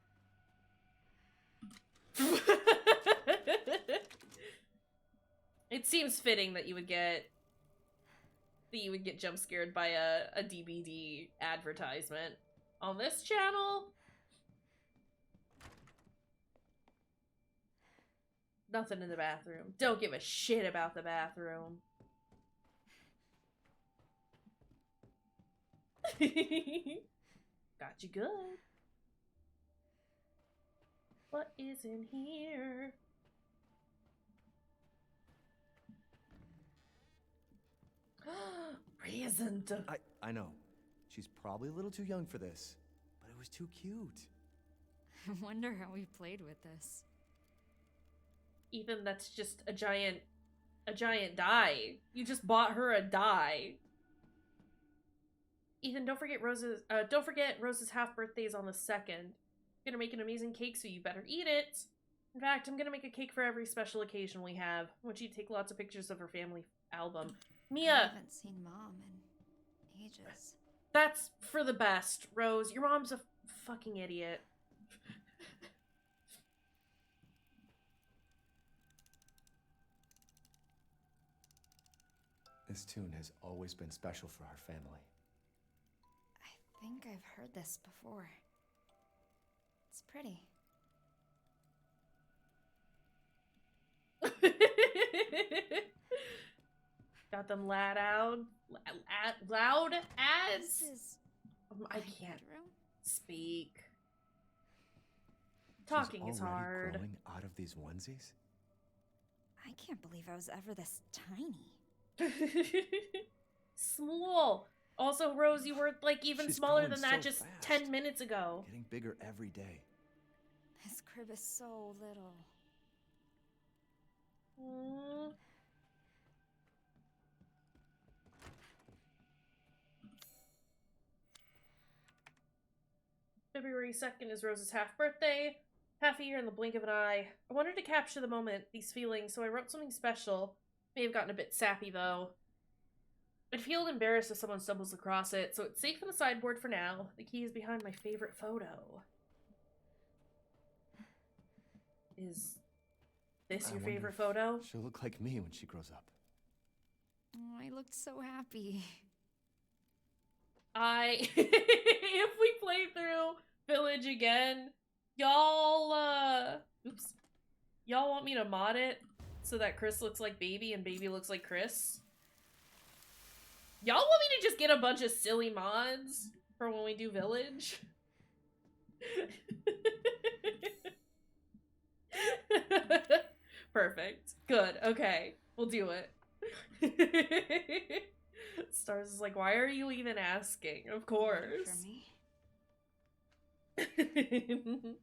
It seems fitting that you would get jump scared by a DVD advertisement on this channel. Nothing in the bathroom. Don't give a shit about the bathroom. Got you good. What is in here? Reason to... I know. She's probably a little too young for this, but it was too cute. I wonder how we played with this. Ethan, that's just a giant die. You just bought her a die. Ethan, don't forget Rose's half birthday's on the 2nd. I'm gonna make an amazing cake, so you better eat it. In fact, I'm gonna make a cake for every special occasion we have. I want you to take lots of pictures of her family album. I Mia! haven't seen Mom in ages. That's for the best, Rose. Your mom's a fucking idiot. This tune has always been special for our family. I think I've heard this before. It's pretty. Got them loud ads. This is I my can't bedroom? speak. Talking She's is already hard. growing out of these onesies? I can't believe I was ever this tiny. Small. Also, Rose, you were like even She's smaller growing than that so just fast. 10 minutes ago. Getting bigger every day. This crib is so little. Mm. February 2nd is Rose's half birthday. Half a year in the blink of an eye. I wanted to capture the moment, these feelings, so I wrote something special. May have gotten a bit sappy, though. I'd feel embarrassed if someone stumbles across it, so it's safe on the sideboard for now. The key is behind my favorite photo. Is this I your wonder favorite if photo? She'll look like me when she grows up. Oh, I looked so happy. If we play through Village again, y'all, y'all want me to mod it so that Chris looks like Baby and Baby looks like Chris? Y'all want me to just get a bunch of silly mods for when we do Village? Perfect. Good. Okay. We'll do it. Stars is like, why are you even asking? Of course. For me?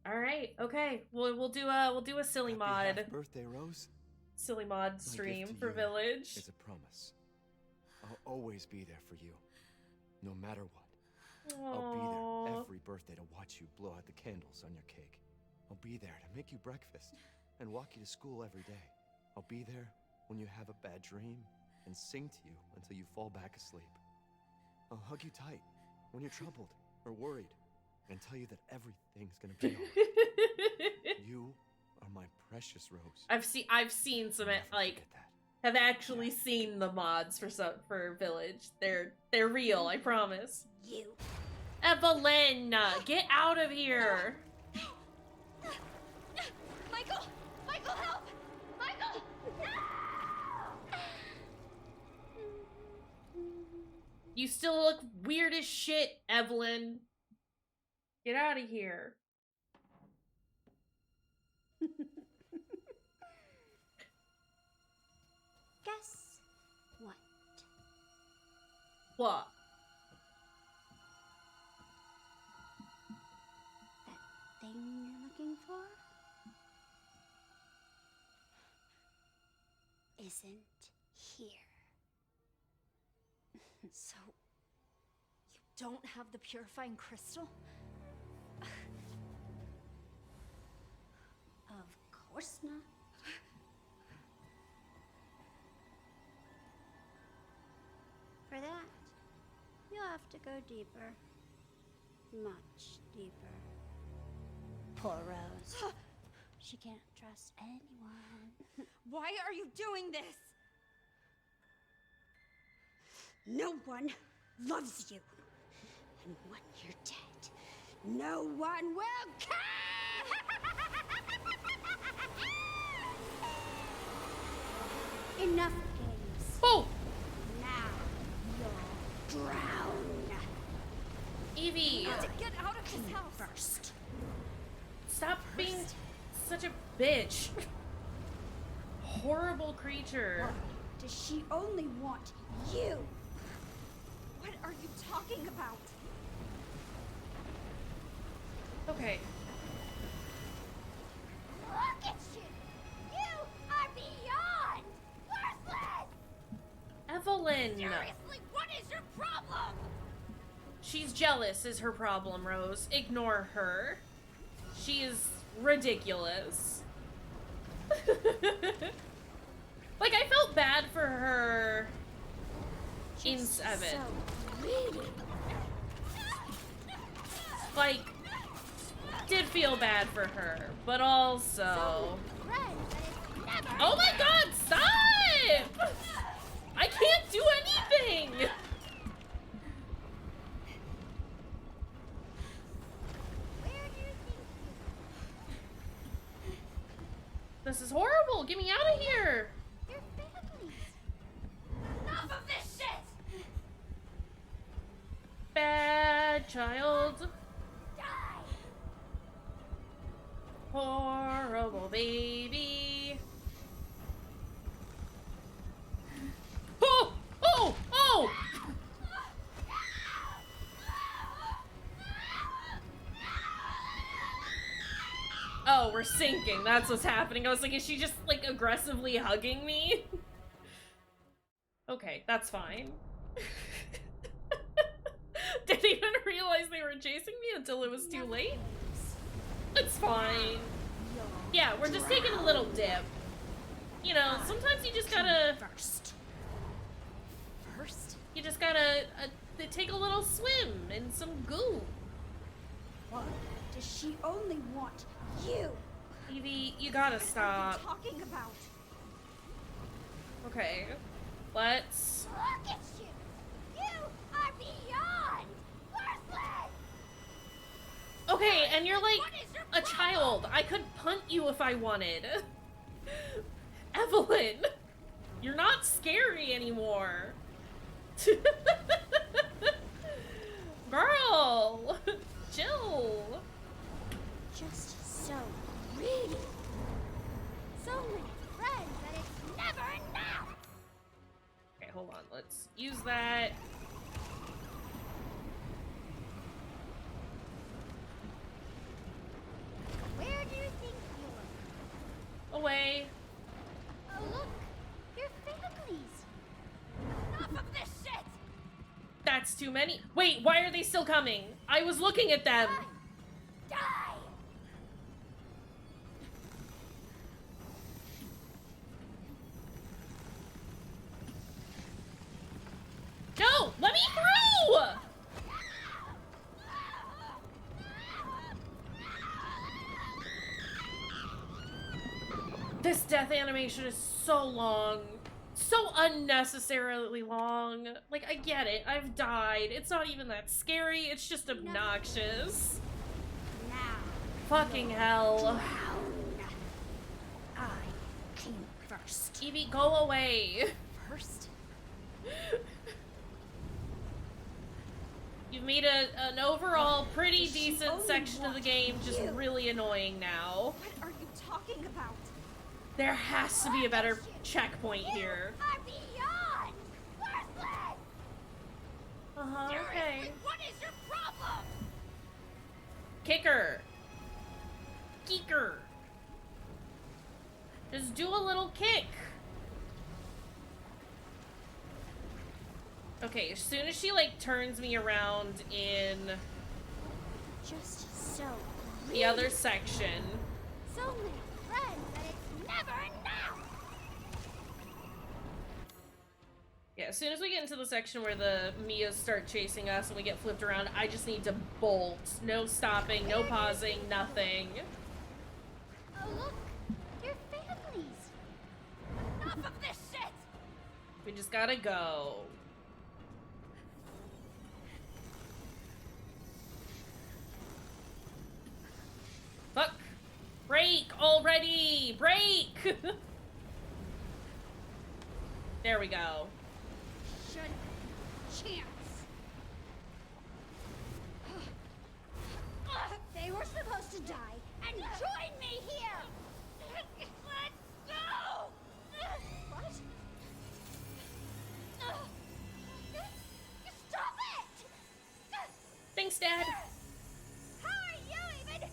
All right. Okay. We'll do a silly Happy mod. half birthday, Rose. Silly mod My stream gift to for you Village. It's a promise. I'll always be there for you, no matter what. I'll be there every birthday to watch you blow out the candles on your cake. I'll be there to make you breakfast and walk you to school every day. I'll be there when you have a bad dream and sing to you until you fall back asleep. I'll hug you tight when you're troubled or worried and tell you that everything's gonna be alright. You are my precious Rose. I've seen some Never like forget that. have actually seen the mods for Village. They're real, I promise. You. Evelyn, get out of here. Michael! Michael, help! Michael! You still look weird as shit, Evelyn. Get out of here. Guess what? What? That thing you're looking for isn't here. So, you don't have the purifying crystal? Of course not. For that, you'll have to go deeper. Much deeper. Poor Rose. She can't trust anyone. Why are you doing this? No one loves you. And when you're dead, no one will care! Enough games. Oh, Now you'll drown. Evie, To get out of this house First. stop being such a bitch. Horrible creature. Does she only want you? What are you talking about? Okay. Look at you! You are beyond worthless! Evelyn. Seriously, what is your problem? She's jealous is her problem, Rose. Ignore her. She is ridiculous. Like, I felt bad for her in 7. So greedy. Like, did feel bad for her, but also... Red, but it's never Oh my god, stop! I can't do anything! Where do you think? This is horrible! Get me out of here! Your families. Enough of this shit! Bad child. Die! Horrible baby. Oh! Oh! Oh! Oh, we're sinking. That's what's happening. I was like, is she just, like, aggressively hugging me? Okay, that's fine. Didn't even realize they were chasing me until it was too late. It's fine. Yeah, we're just taking a little dip. You know, sometimes you just gotta... First. You just gotta take a little swim in some goo. What? Does she only want you? Evie, you gotta stop. Talking about. Okay, let's... Look at you! You are beyond worthless! Okay, and you're like What is your a child. I could punt you if I wanted. Evelyn, You're not scary anymore. Girl, chill. Just so greedy. So many friends that it's never enough. Okay, hold on. Let's use that. Where do you think you were? Away. Oh, look. Your families. Enough of this shit. That's too many. Wait, why are they still coming? I was looking at them. Die. No, let me through! This death animation is so long. So unnecessarily long. Like, I get it. I've died. It's not even that scary. It's just obnoxious. Now. Fucking hell. Drown. I came first. Evie, go away. First? You've made an overall pretty She decent only section of the game just wanted you. really annoying now. What are you talking about? There has to be a better checkpoint here. Are beyond worthless. Uh-huh, okay. What is your problem? Kicker. Geeker. Just do a little kick. Okay, as soon as she, like, turns me around in Just so the other section. So many friends that it's never enough. Yeah, as soon as we get into the section where the Mias start chasing us and we get flipped around, I just need to bolt. No stopping, no pausing, nothing. Oh, look. Your families. Enough of this shit. We just gotta go. Fuck! Break already! Break! There we go. Should chance. They were supposed to die and join me here. Let's go. What? Stop it! Thanks, Dad. How are you even here?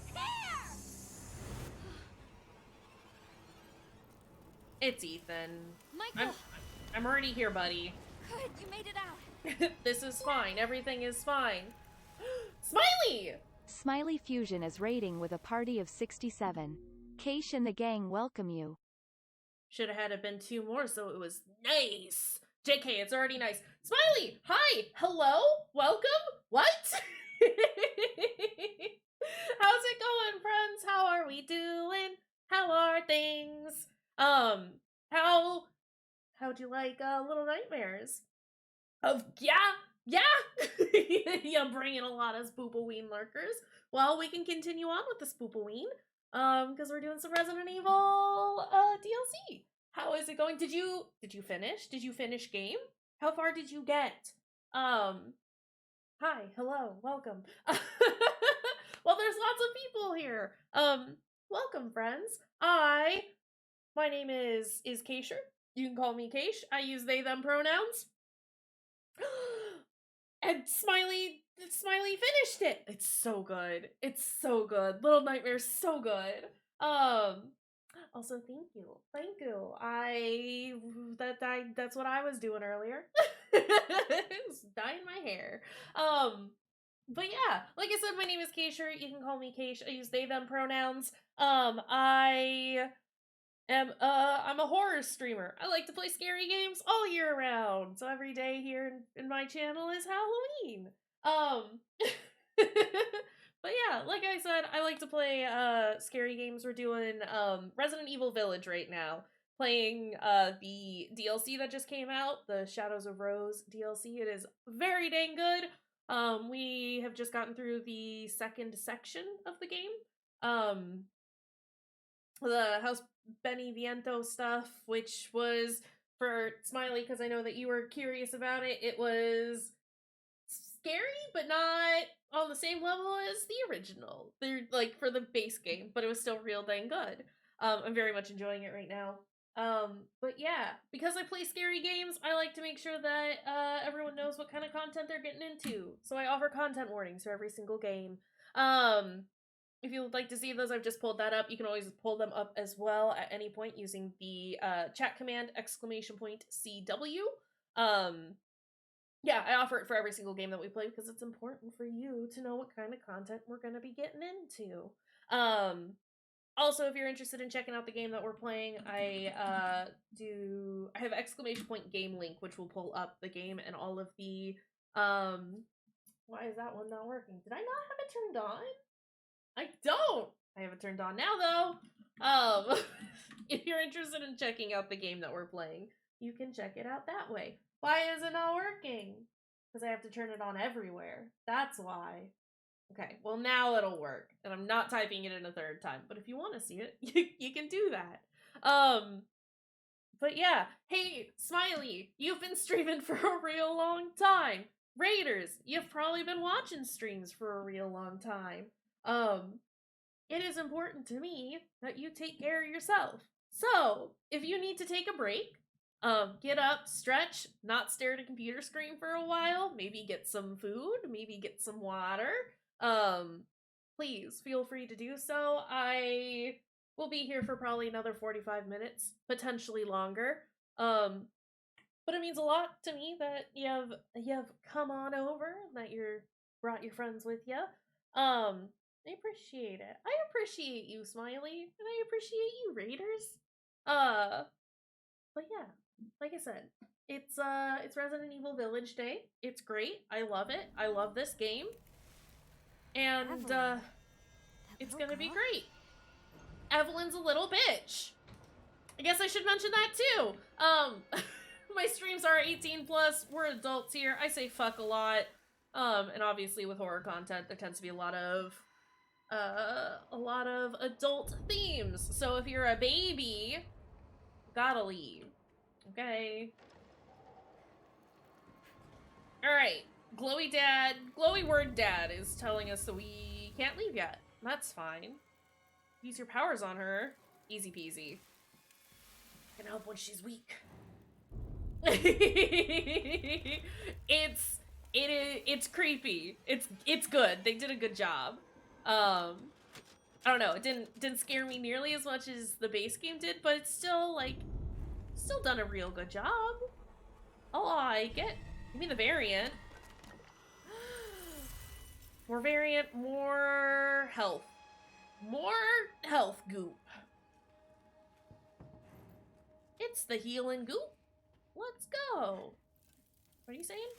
It's Ethan. Michael! I'm already here, buddy. Good, you made it out. This is fine. Everything is fine. Smiley! Smiley Fusion is raiding with a party of 67. Kaysh and the gang welcome you. Should have had it been 2 more so it was nice. JK, it's already nice. Smiley! Hi! Hello? Welcome? What? How's it going, friends? How are we doing? How are things? How'd you like Little Nightmares? Yeah! Yeah, bringing a lot of Spoopaween lurkers. Well, we can continue on with the Spoopaween, because we're doing some Resident Evil DLC. How is it going? Did you finish? Did you finish game? How far did you get? Hi, hello, welcome. Well, there's lots of people here. Welcome, friends. My name is Kayshurrr. You can call me Kaysh. I use they, them pronouns. And Smiley finished it. It's so good. It's so good. Little Nightmare's so good. Also, thank you. Thank you. That's what I was doing earlier. It's dyeing my hair. But yeah, like I said, my name is Kayshurrr. You can call me Kaysh. I use they, them pronouns. I'm a horror streamer. I like to play scary games all year round. So every day here in my channel is Halloween. But yeah, like I said, I like to play scary games. We're doing Resident Evil Village right now. Playing the DLC that just came out, the Shadows of Rose DLC. It is very dang good. We have just gotten through the second section of the game. The House Beneviento stuff, which was, for Smiley, because I know that you were curious about it. It was scary, but not on the same level as the original. They're like for the base game, but it was still real dang good. I'm very much enjoying it right now. But yeah, because I play scary games, I like to make sure that everyone knows what kind of content they're getting into. So I offer content warnings for every single game. If you would like to see those, I've just pulled that up. You can always pull them up as well at any point using the chat command !CW. Yeah, I offer it for every single game that we play because it's important for you to know what kind of content we're going to be getting into. Also, if you're interested in checking out the game that we're playing, I have !game link, which will pull up the game and all of the, why is that one not working? Did I not have it turned on? I don't! I have it turned on now, though. If you're interested in checking out the game that we're playing, you can check it out that way. Why is it not working? Because I have to turn it on everywhere. That's why. Okay, well now it'll work. And I'm not typing it in a third time. But if you want to see it, you can do that. But yeah. Hey, Smiley, you've been streaming for a real long time. Raiders, you've probably been watching streams for a real long time. It is important to me that you take care of yourself. So, if you need to take a break, get up, stretch, not stare at a computer screen for a while, maybe get some food, maybe get some water, please feel free to do so. I will be here for probably another 45 minutes, potentially longer. But it means a lot to me that you have come on over, that you're brought your friends with you. I appreciate it. I appreciate you, Smiley, and I appreciate you, Raiders. But yeah, like I said, it's Resident Evil Village Day. It's great. I love it. I love this game. And it's gonna be great. Evelyn's a little bitch. I guess I should mention that too. My streams are 18 plus. We're adults here. I say fuck a lot. And obviously with horror content, there tends to be a lot of adult themes. So if you're a baby, gotta leave. Okay. Alright. Glowy Word Dad is telling us that we can't leave yet. That's fine. Use your powers on her. Easy peasy. Can help when she's weak. It's creepy. It's good. They did a good job. I don't know. It didn't scare me nearly as much as the base game did, but it's still done a real good job. I'll like it. Give me the variant. More variant, more health. More health goop. It's the healing goop. Let's go. What are you saying?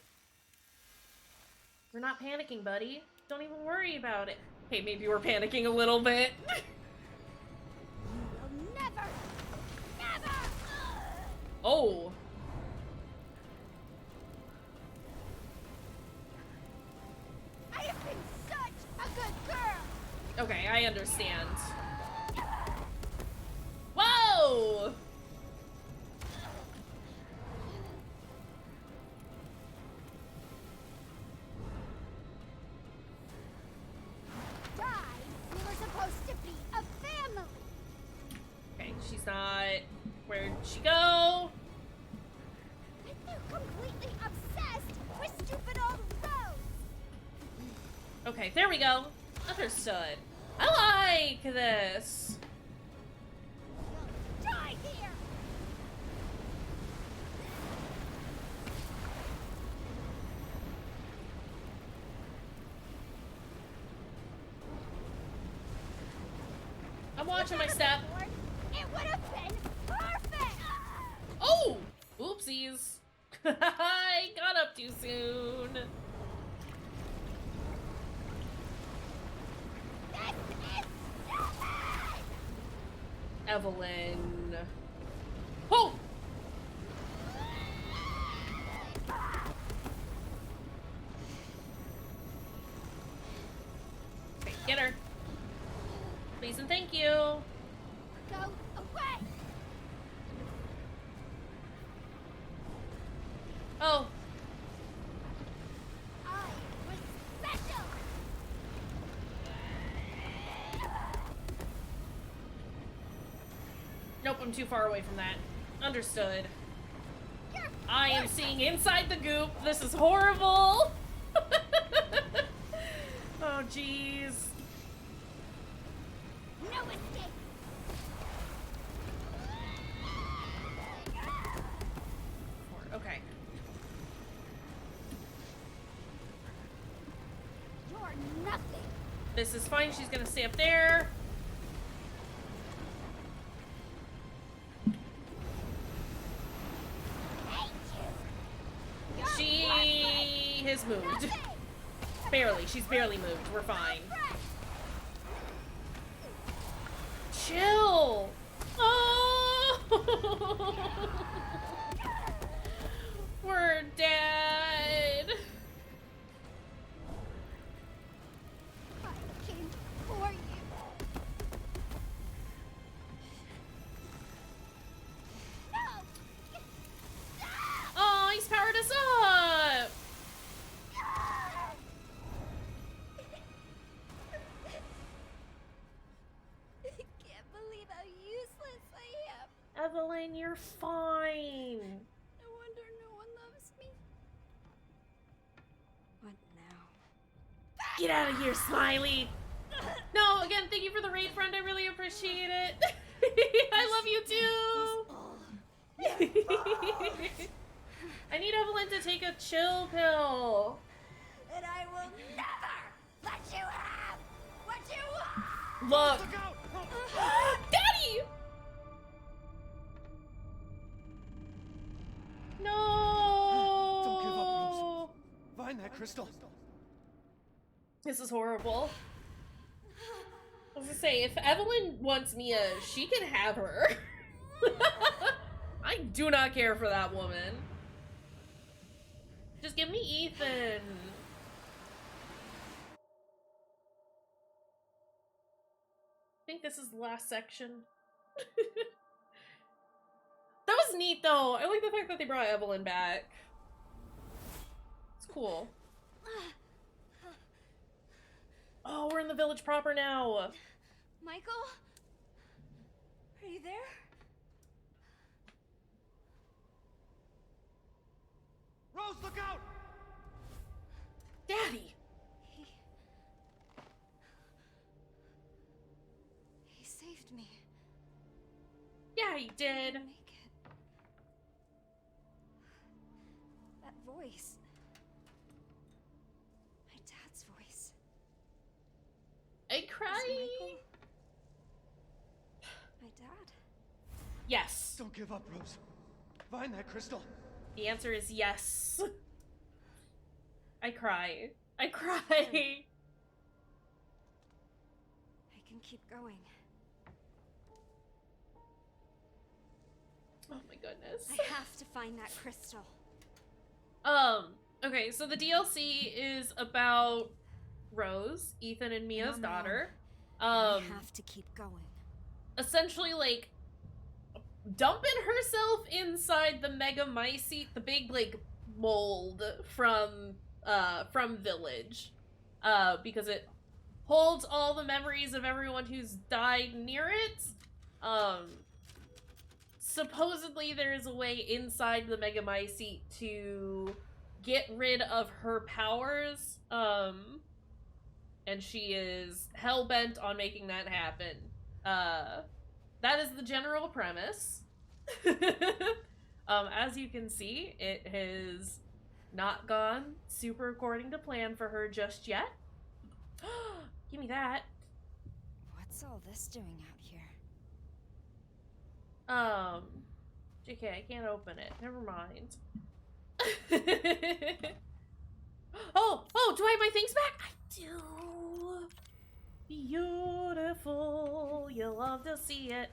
We're not panicking, buddy. Don't even worry about it. Hey, maybe we're panicking a little bit. You'll never. Oh. I have been such a good girl. Okay, I understand. Whoa! We were supposed to be a family. Okay, she's not. Where'd she go? Are you completely obsessed with stupid old Rose? Okay, there we go. Understood. I like this. You'll die here. I'm watching my step. It would have been perfect. Oh! Oopsies. I got up too soon. This is stupid. Evelyn. Oh! Okay, get her. Please and thank you. Go away. Nope, I'm too far away from that. Understood. I am seeing inside the goop. This is horrible. Oh, jeez. No escape. Okay. You're nothing. This is fine. She's gonna stay up there. She has moved. Barely. She's barely moved. We're fine. Chill. Oh! We're dead. I came for you. No! Oh, he's powered us up. I can't believe how useless I am. Evelyn, you're fine. No wonder no one loves me. What now? Get out of here, Smiley. No, again, thank you for the raid, friend. I really appreciate it. I love you too. I need Evelyn to take a chill pill. And I will never let you have what you want. Look. Look out! Daddy! No! Don't give up, Rose. Find that crystal. This is horrible. I was gonna say, if Evelyn wants Mia, she can have her. I do not care for that woman. Just give me Ethan. I think this is the last section. That was neat, though. I like the fact that they brought Evelyn back. It's cool. Oh, we're in the village proper now. Michael? Are you there? Rose, look out! Daddy! He saved me. Yeah, he I did. didn't make it. That voice. My dad's voice. I Is cry. Michael my dad? Yes. Don't give up, Rose. Find that crystal. The answer is yes. I cry. I cry. I can keep going. Oh my goodness. I have to find that crystal. Okay, so the DLC is about Rose, Ethan and Mia's I'm daughter. I have to keep going. Essentially, like, dumping herself inside the Mega Mycete, the big, like, mold from Village. Because it holds all the memories of everyone who's died near it. Supposedly there is a way inside the Mega Mycete to get rid of her powers, and she is hell-bent on making that happen. That is the general premise. As you can see, it has not gone super according to plan for her just yet. Give me that. What's all this doing out here? JK, I can't open it. Never mind. Oh, do I have my things back? I do. Beautiful. You'll love to see it.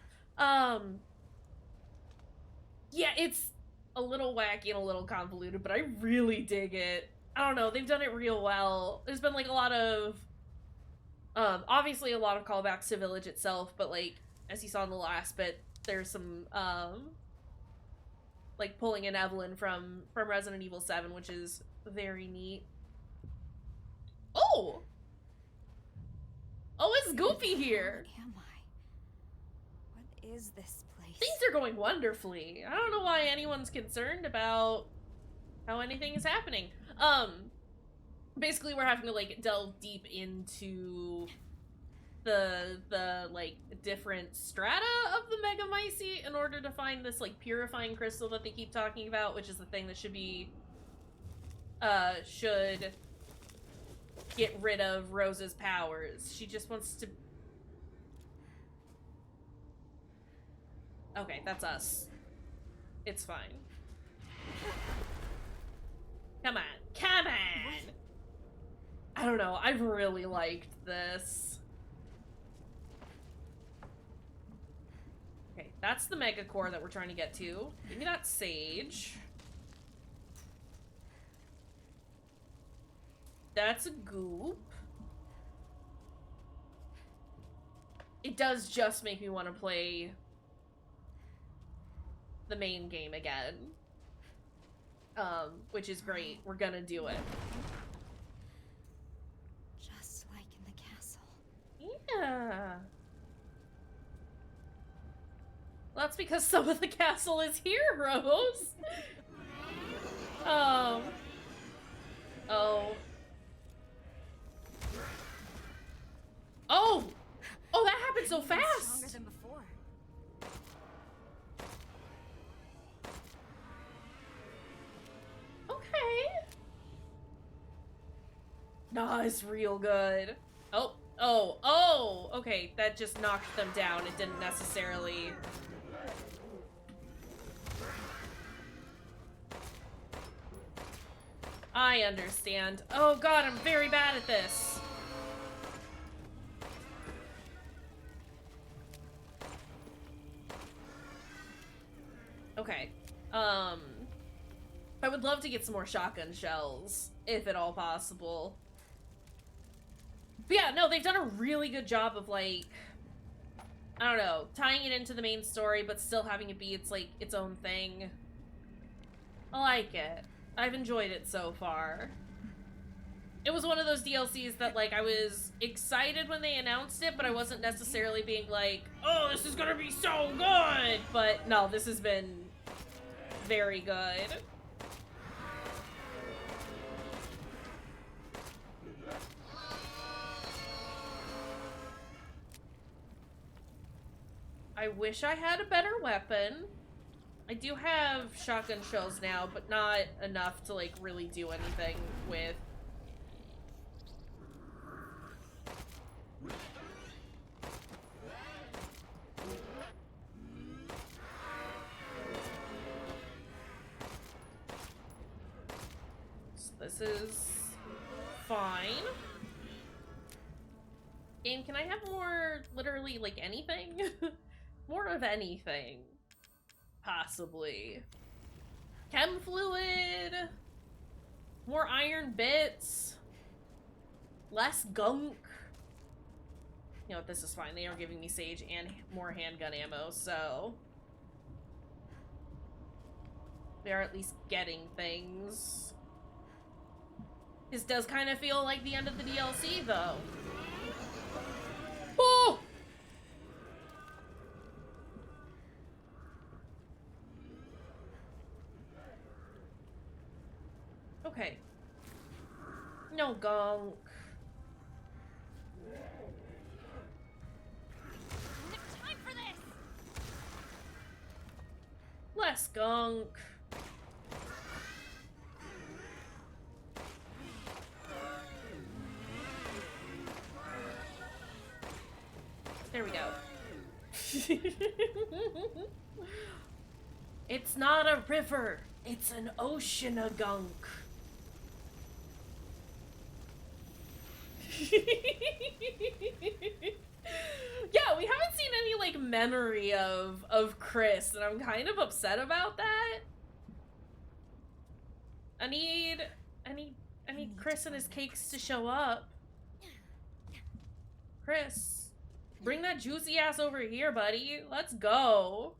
Yeah, it's a little wacky and a little convoluted, but I really dig it. I don't know, they've done it real well. There's been like a lot of obviously a lot of callbacks to Village itself, but like as you saw in the last bit, there's some like pulling in Evelyn from Resident Evil 7, which is very neat. Oh, it's Goofy here. What am I? What is this place? Things are going wonderfully. I don't know why anyone's concerned about how anything is happening. Basically we're having to like delve deep into the like different strata of the Megamycete in order to find this like purifying crystal that they keep talking about, which is the thing that should get rid of Rose's powers. She just wants to... Okay, that's us. It's fine. Come on. Come on! I don't know. I've really liked this. Okay, that's the Mega Core that we're trying to get to. Give me that sage. That's a goop. It does just make me want to play the main game again. Which is great. We're gonna do it. Just like in the castle. Yeah. Well, that's because some of the castle is here, Rose. Oh. Oh. Oh! Oh, that happened so Stronger fast! than before. Okay. Nah, it's real good. Oh, oh, oh! Okay, that just knocked them down. It didn't necessarily... I understand. Oh god, I'm very bad at this. Okay. I would love to get some more shotgun shells, if at all possible. But yeah, no, they've done a really good job of, like, I don't know, tying it into the main story, but still having it be its own thing. I like it. I've enjoyed it so far. It was one of those DLCs that, like, I was excited when they announced it, but I wasn't necessarily being like, oh, this is gonna be so good! But no, this has been very good. I wish I had a better weapon. I do have shotgun shells now, but not enough to, like, really do anything with. So this is fine. Game, can I have more, literally, like, anything? More of anything. Possibly. Chem fluid. More iron bits. Less gunk. You know what, this is fine. They are giving me sage and more handgun ammo, so... they are at least getting things. This does kind of feel like the end of the DLC, though. Oh! Okay. No gunk. Time for this. Less gunk. There we go. It's not a river. It's an ocean of gunk. Yeah, we haven't seen any, like, memory of Chris, and I'm kind of upset about that. I need Chris and his cakes to show up. Chris, bring that juicy ass over here, buddy. Let's go.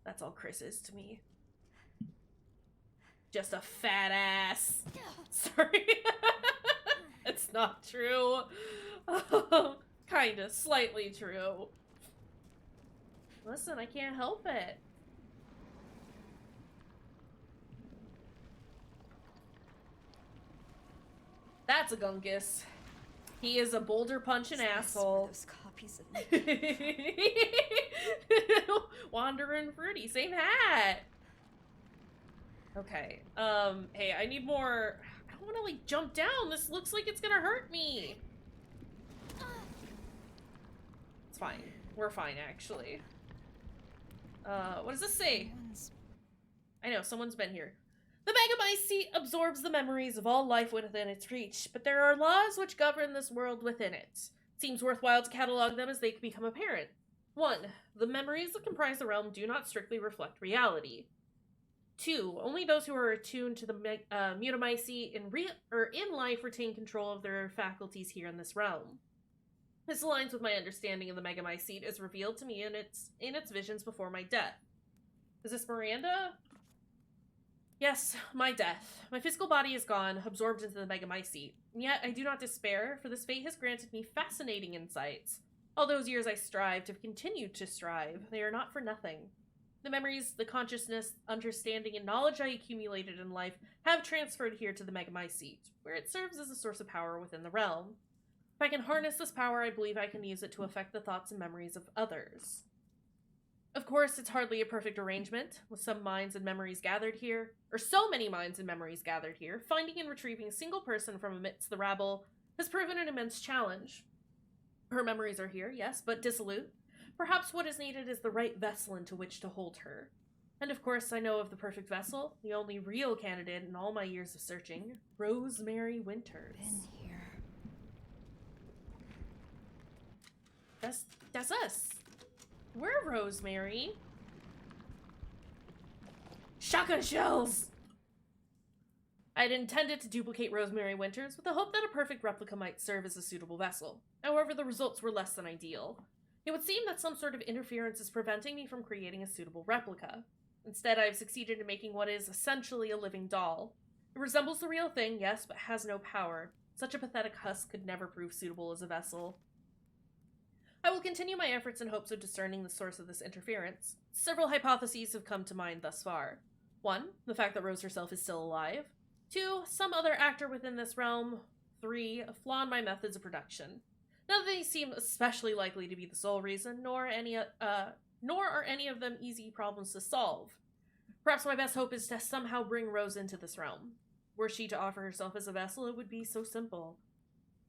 That's all Chris is to me. Just a fat ass. Sorry. It's It's not true. Kinda, slightly true. Listen, I can't help it. That's a gunkus. He is a boulder punching asshole. Those copies of me. Wandering Fruity, same hat. Okay. Hey, I need more. I don't want to like jump down. This looks like it's gonna hurt me. It's fine. We're fine, actually. What does this say? I know, someone's been here. The Megamycete seat absorbs the memories of all life within its reach, but there are laws which govern this world within it. It seems worthwhile to catalog them as they become apparent. 1. The memories that comprise the realm do not strictly reflect reality. 2. Only those who are attuned to the Megamycete in life retain control of their faculties here in this realm. This aligns with my understanding of the Megamycete as revealed to me in its visions before my death. Is this Miranda? Yes, my death. My physical body is gone, absorbed into the Megamycete. And yet I do not despair, for this fate has granted me fascinating insights. All those years I strived, have continued to strive. They are not for nothing. The memories, the consciousness, understanding, and knowledge I accumulated in life have transferred here to the Megamycete, where it serves as a source of power within the realm. If I can harness this power, I believe I can use it to affect the thoughts and memories of others. Of course, it's hardly a perfect arrangement, with some minds and memories gathered here, or so many minds and memories gathered here. Finding and retrieving a single person from amidst the rabble has proven an immense challenge. Her memories are here, yes, but dissolute. Perhaps what is needed is the right vessel into which to hold her. And of course, I know of the perfect vessel, the only real candidate in all my years of searching, Rosemary Winters. Been here. That's us. We're Rosemary. Shotgun shells! I'd intended to duplicate Rosemary Winters with the hope that a perfect replica might serve as a suitable vessel. However, the results were less than ideal. It would seem that some sort of interference is preventing me from creating a suitable replica. Instead, I have succeeded in making what is essentially a living doll. It resembles the real thing, yes, but has no power. Such a pathetic husk could never prove suitable as a vessel. I will continue my efforts in hopes of discerning the source of this interference. Several hypotheses have come to mind thus far. 1. The fact that Rose herself is still alive. 2. Some other actor within this realm. 3. A flaw in my methods of production. None of these seem especially likely to be the sole reason, nor are any of them easy problems to solve. Perhaps my best hope is to somehow bring Rose into this realm. Were she to offer herself as a vessel, it would be so simple.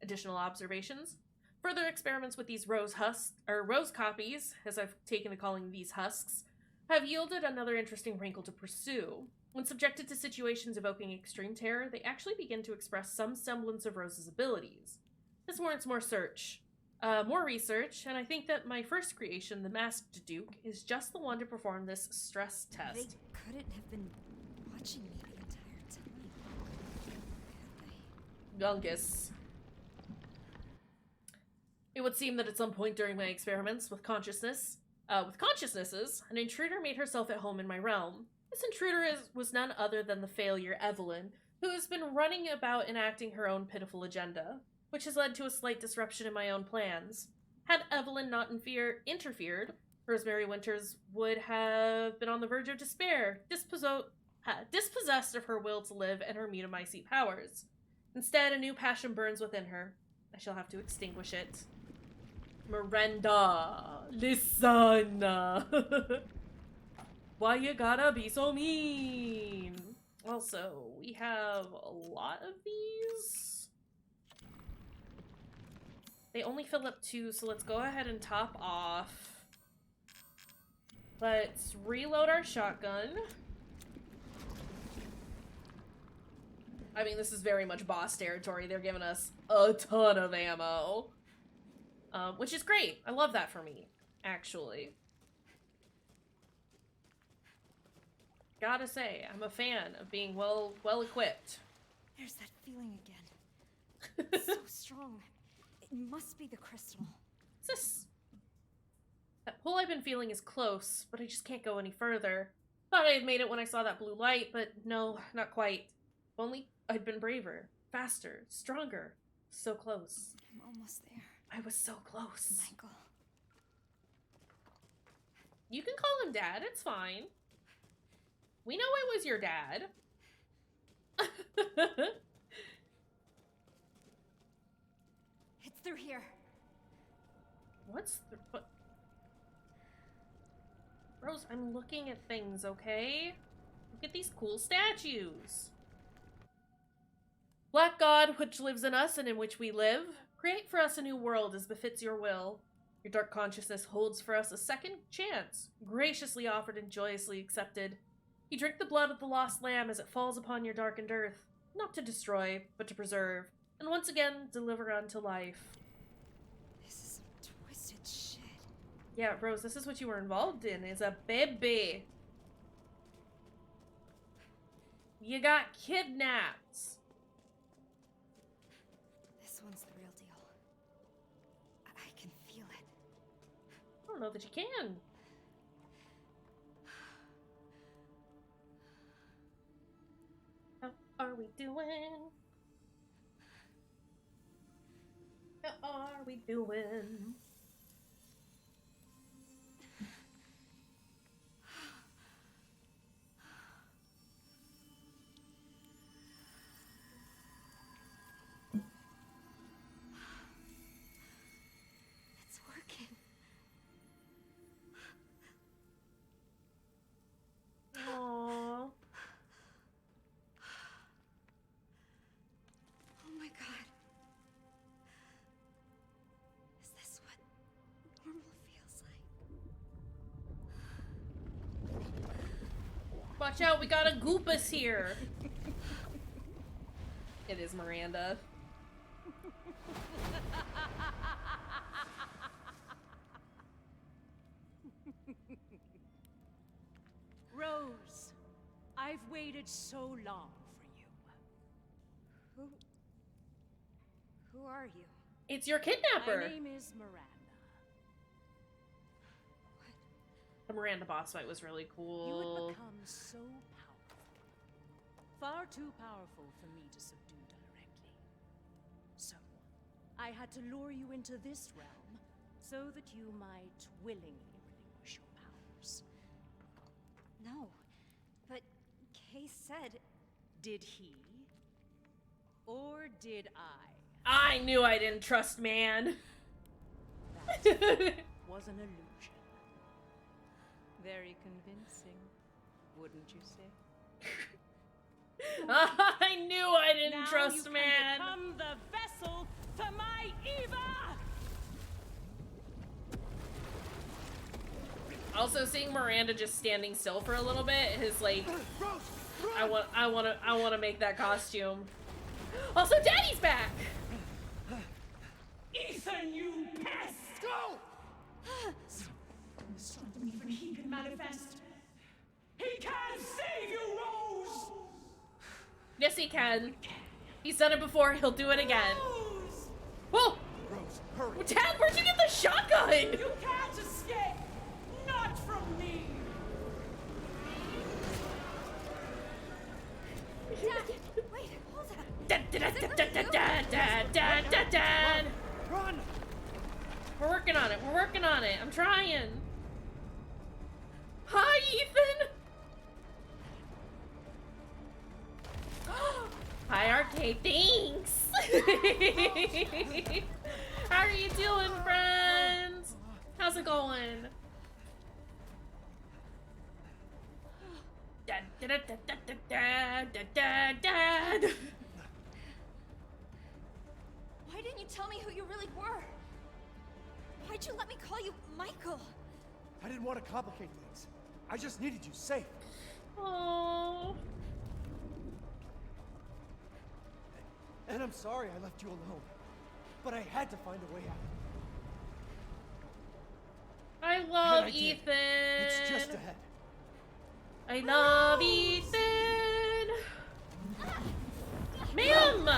Additional observations? Further experiments with these rose copies, as I've taken to calling these husks, have yielded another interesting wrinkle to pursue. When subjected to situations evoking extreme terror, they actually begin to express some semblance of Rose's abilities. This warrants more research, and I think that my first creation, the Masked Duke, is just the one to perform this stress test. They couldn't have been watching me the entire time. Gungus. It would seem that at some point during my experiments with consciousnesses, an intruder made herself at home in my realm. This intruder was none other than the failure Evelyn, who has been running about enacting her own pitiful agenda, which has led to a slight disruption in my own plans. Had Evelyn not interfered, Rosemary Winters would have been on the verge of despair, dispossessed of her will to live and her Megamycete powers. Instead, a new passion burns within her. I shall have to extinguish it. Miranda, listen. Why you gotta be so mean? Also, we have a lot of these. They only fill up 2, so let's go ahead and top off. Let's reload our shotgun. I mean, this is very much boss territory. They're giving us a ton of ammo. Which is great. I love that for me, actually. Gotta say, I'm a fan of being well equipped. There's that feeling again. It's so strong. It must be the crystal. What's this? That pull I've been feeling is close, but I just can't go any further. Thought I had made it when I saw that blue light, but no, not quite. If only I'd been braver, faster, stronger. So close. I'm almost there. I was so close. Michael. You can call him Dad, it's fine. We know it was your dad. It's through here. What's the... What? Rose, I'm looking at things, okay? Look at these cool statues. Black God, which lives in us and in which we live, create for us a new world as befits your will. Your dark consciousness holds for us a second chance, graciously offered and joyously accepted. You drink the blood of the lost lamb as it falls upon your darkened earth, not to destroy, but to preserve, and once again, deliver unto life. This is some twisted shit. Yeah, Rose, this is what you were involved in, is a baby. You got kidnapped. This one's the real deal. I can feel it. I don't know that you can. How are we doing? How are we doing? It's working. Aww. Oh my god. Is this what normal feels like? Watch out, we got a goopus here. It is Miranda. Rose, I've waited so long for you. Who are you? It's your My kidnapper. name is Miranda. The Miranda boss fight was really You cool. had become so powerful. Far too powerful for me to subdue directly. So, I had to lure you into this realm so that you might willingly relinquish your powers. No. But Kay said... Did he? Or did I? I knew I didn't trust man. That was an illusion. Very convincing, wouldn't you say? I knew I didn't Now trust you can man. become the vessel for my Eva! Also, seeing Miranda just standing still for a little bit is like, Rose! I want to make that costume. Also, Daddy's back. Ethan, you pest! Go! Stop him, even he can manifest. He can save you, Rose! Yes, he can. He's done it before. He'll do it again. Rose! Whoa! Rose, hurry! Dad, where'd you get the shotgun? You can't escape! Not from me! Dad! Wait, hold up. Dad, dad, dad, dad, dad, dad, dad, dad, dad. Run! We're working on it. We're working on it. I'm trying. Hi, Ethan. Hi, Arcade. Thanks. How are you doing, friends? How's it going? Dad, dad, dad, dad, dad, dad, dad, dad. Why didn't you tell me who you really were? Why'd you let me call you Michael? I didn't want to complicate things. I just needed you safe. Oh. And I'm sorry I left you alone. But I had to find a way out. I And love I did. Ethan. It's just ahead. I love Ethan. Ma'am.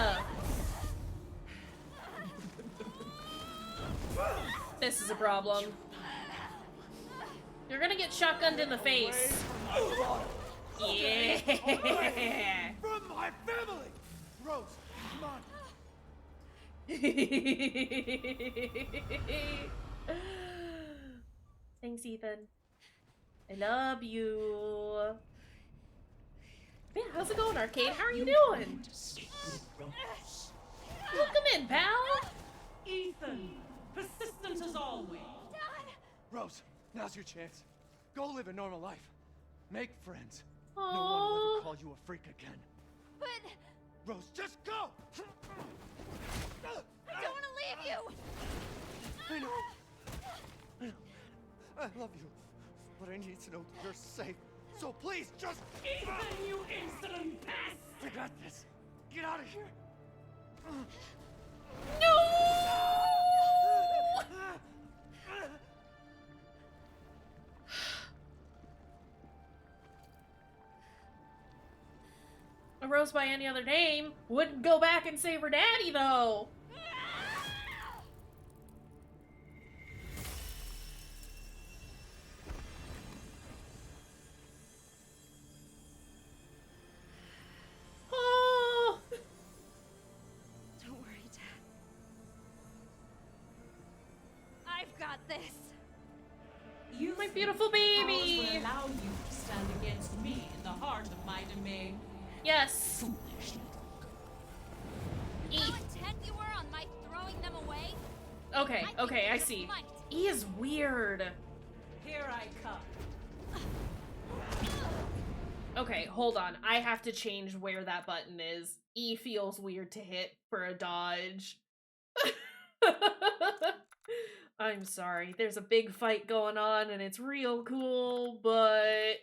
This is a problem. You're gonna get shotgunned in the face. Yeah. From my family! Rose, come on. Thanks, Ethan. I love you. Man, how's it going, Arcade? How are you doing? Welcome in, pal. Ethan, persistent as always. Rose, now's your chance. Go live a normal life. Make friends. No Aww. one will ever call you a freak again. But Rose, just go! I don't want to leave you! I know. I know. I love you. But I need to know that you're safe. So please, just... Ethan, you insolent pest! I got this. Get out of here. A Rose by any other name wouldn't go back and save her daddy, though. Oh. Don't worry, Dad. I've got this. You My beautiful powers baby. will allow you to stand against me in the heart of my domain. Yes. Foolish little How intent you were on my throwing them away? Okay, I okay, I think see. you might. E is weird. Here I come. Okay, hold on. I have to change where that button is. E feels weird to hit for a dodge. I'm sorry. There's a big fight going on and it's real cool, but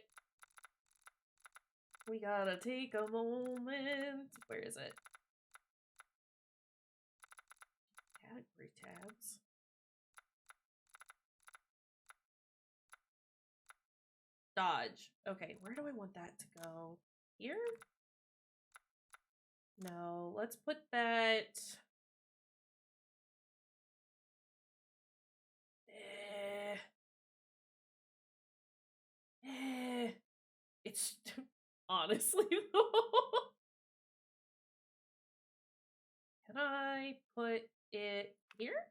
we gotta take a moment. Where is it? Category tabs. Dodge. Okay, where do I want that to go? Here? No, let's put that... It's... honestly, though. Can I put it here?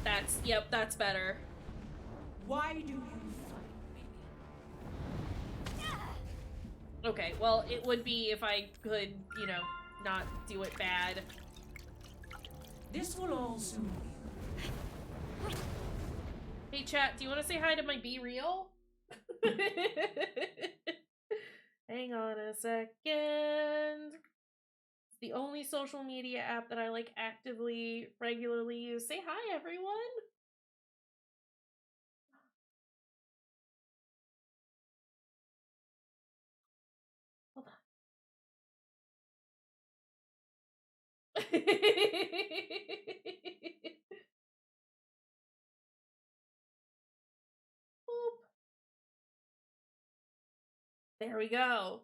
That's... yep, that's better. Why do you fight me? Okay, well, it would be if I could, you know, not do it bad. This will all soon be. Hey, chat, do you want to say hi to my Be Real? Hang on a second. It's the only social media app that I, like, actively, regularly use. Say hi, everyone! Hold on. Boop. There we go.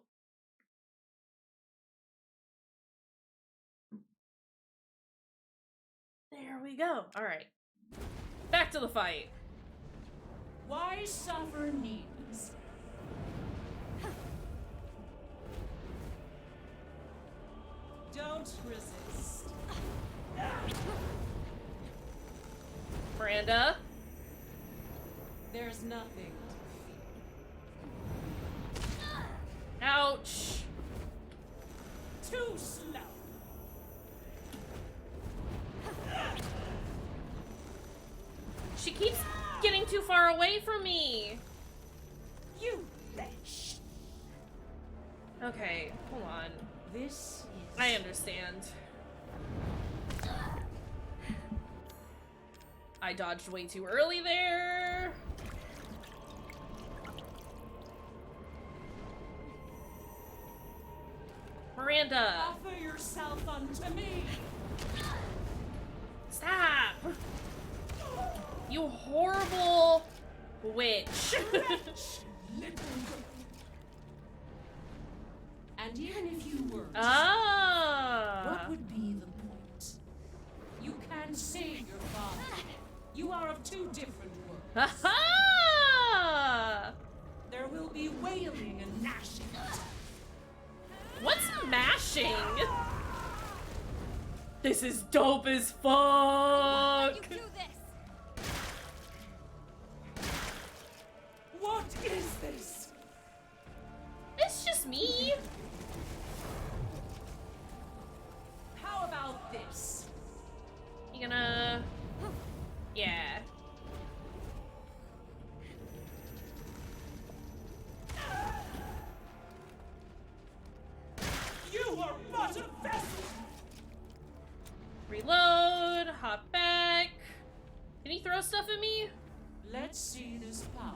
There we go. All right. Back to the fight. Why suffer needlessly? Don't resist. Miranda. There's nothing to fear. Ouch. Too slow. She keeps getting too far away from me. You wretch. Okay, hold on. This is... I understand. I dodged way too early there. Miranda. Offer yourself unto me. Stop. You horrible witch. And even if you were, Ah. what would be the point? You can't save your father. You are of two different worlds. Ha-ha! There will be wailing and gnashing. What's mashing? This is dope as Let fuck! you do this. What is this? It's just me. How about this? You gonna... Yeah. You are but a vessel! Reload, hop back. Can he throw stuff at me? Let's see this power.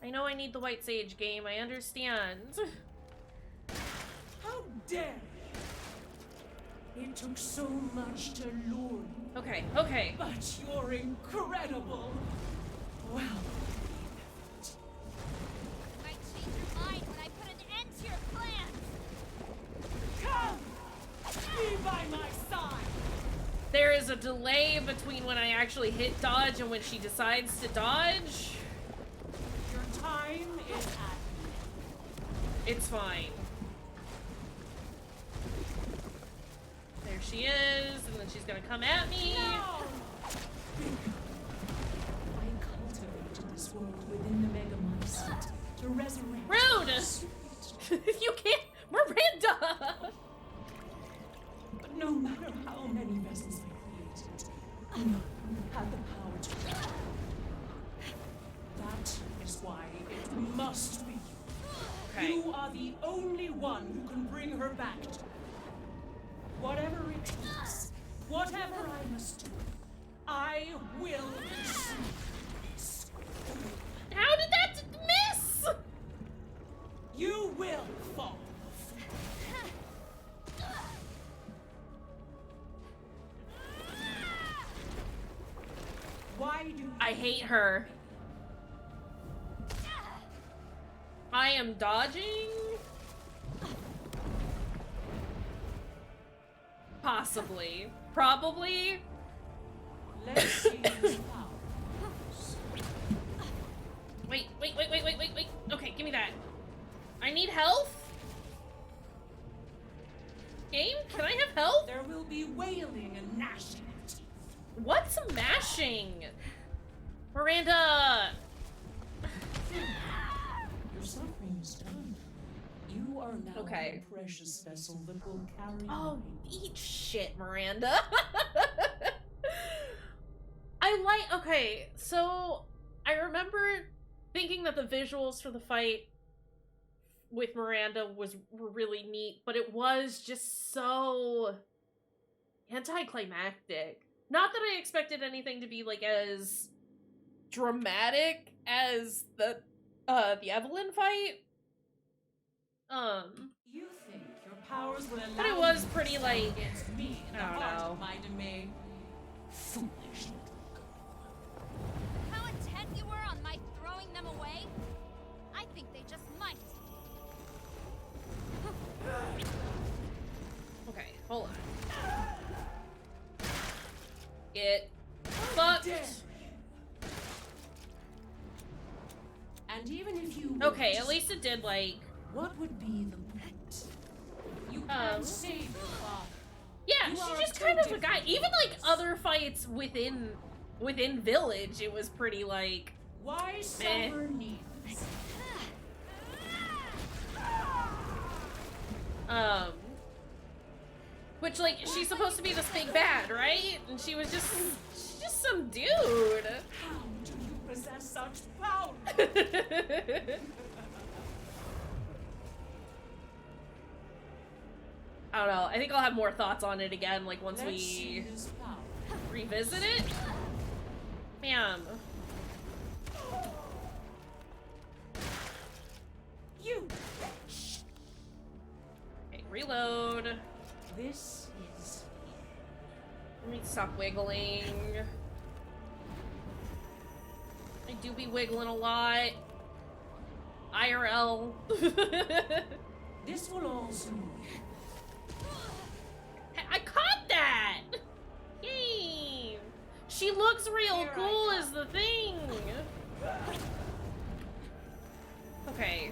I know I need the White Sage game, I understand. How dare you! It took so much to lure you, Okay, okay. but you're incredible. Well, You might change your mind when I put an end to your plans. come! Be by my side! There is a delay between when I actually hit dodge and when she decides to dodge. Your time is at It's fine. There she is, and then she's gonna come at me. now! I cultivated this world within the Megamycete to resurrect. Rude! You can't, Miranda! But no matter how many vessels I created, none had the power to. That is why it must be you. Okay. You are the only one who can bring her back to me. Whatever it takes, whatever I must do, I will pursue. How did that miss? You will fall. Why do you I hate her. I am dodging? Possibly. Probably. Let's see this power. Wait. Okay, give me that. I need health? Game? Can I have health? There will be wailing and gnashing of teeth. What's mashing? Miranda! Your suffering is done. You are now Okay. a precious vessel that will carry Oh, mine. eat shit, Miranda. Okay, so I remember thinking that the visuals for the fight with Miranda were really neat, but it was just so anticlimactic. Not that I expected anything to be like as dramatic as the Evelyn fight. You think your powers will allow But it was you to pretty, stand like, against me in the I don't heart know. of my domain. Foolish little girl. How intent you were on my throwing them away? I think they just might. Okay, hold on. Get fucked. dare And even if you Okay, weren't, at least it did, like... what would be the point? You Um, can't save your father. Yeah, You she's are just too kind of a guy. different Even, like, from us. other fights within Village, it was pretty, like... Why suffer needs? Which, like, she's supposed to be this big bad, right? And she's just some dude. How do you possess such power? I don't know. I think I'll have more thoughts on it again, like, once Let's see we this power. revisit it. Bam. You bitch. Okay, reload. This is Let me stop wiggling. I do be wiggling a lot. IRL. this will also I caught that! Yay! She looks real Here I cool come. is the thing. Okay.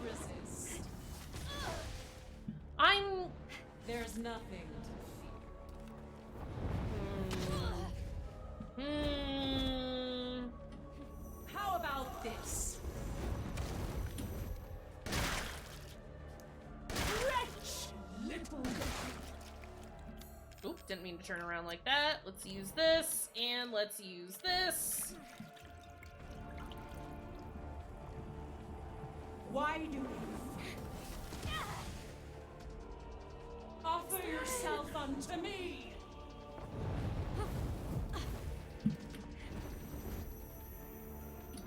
resist. There's nothing to fear. How about this? Wretch, little girl. Oop, didn't mean to turn around like that. Let's use this, and let's use this. Why do you offer yourself unto me?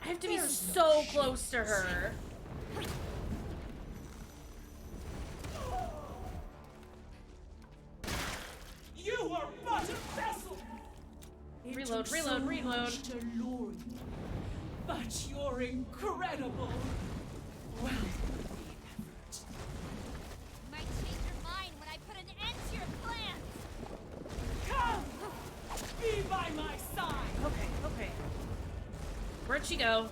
I have to be so close to her. You are but a vessel. It Reload, took reload, so reload. much to lure you, but you're incredible. Well, Might change your mind when I put an end to your plans. come, be by my side. Okay, okay. Where'd she go?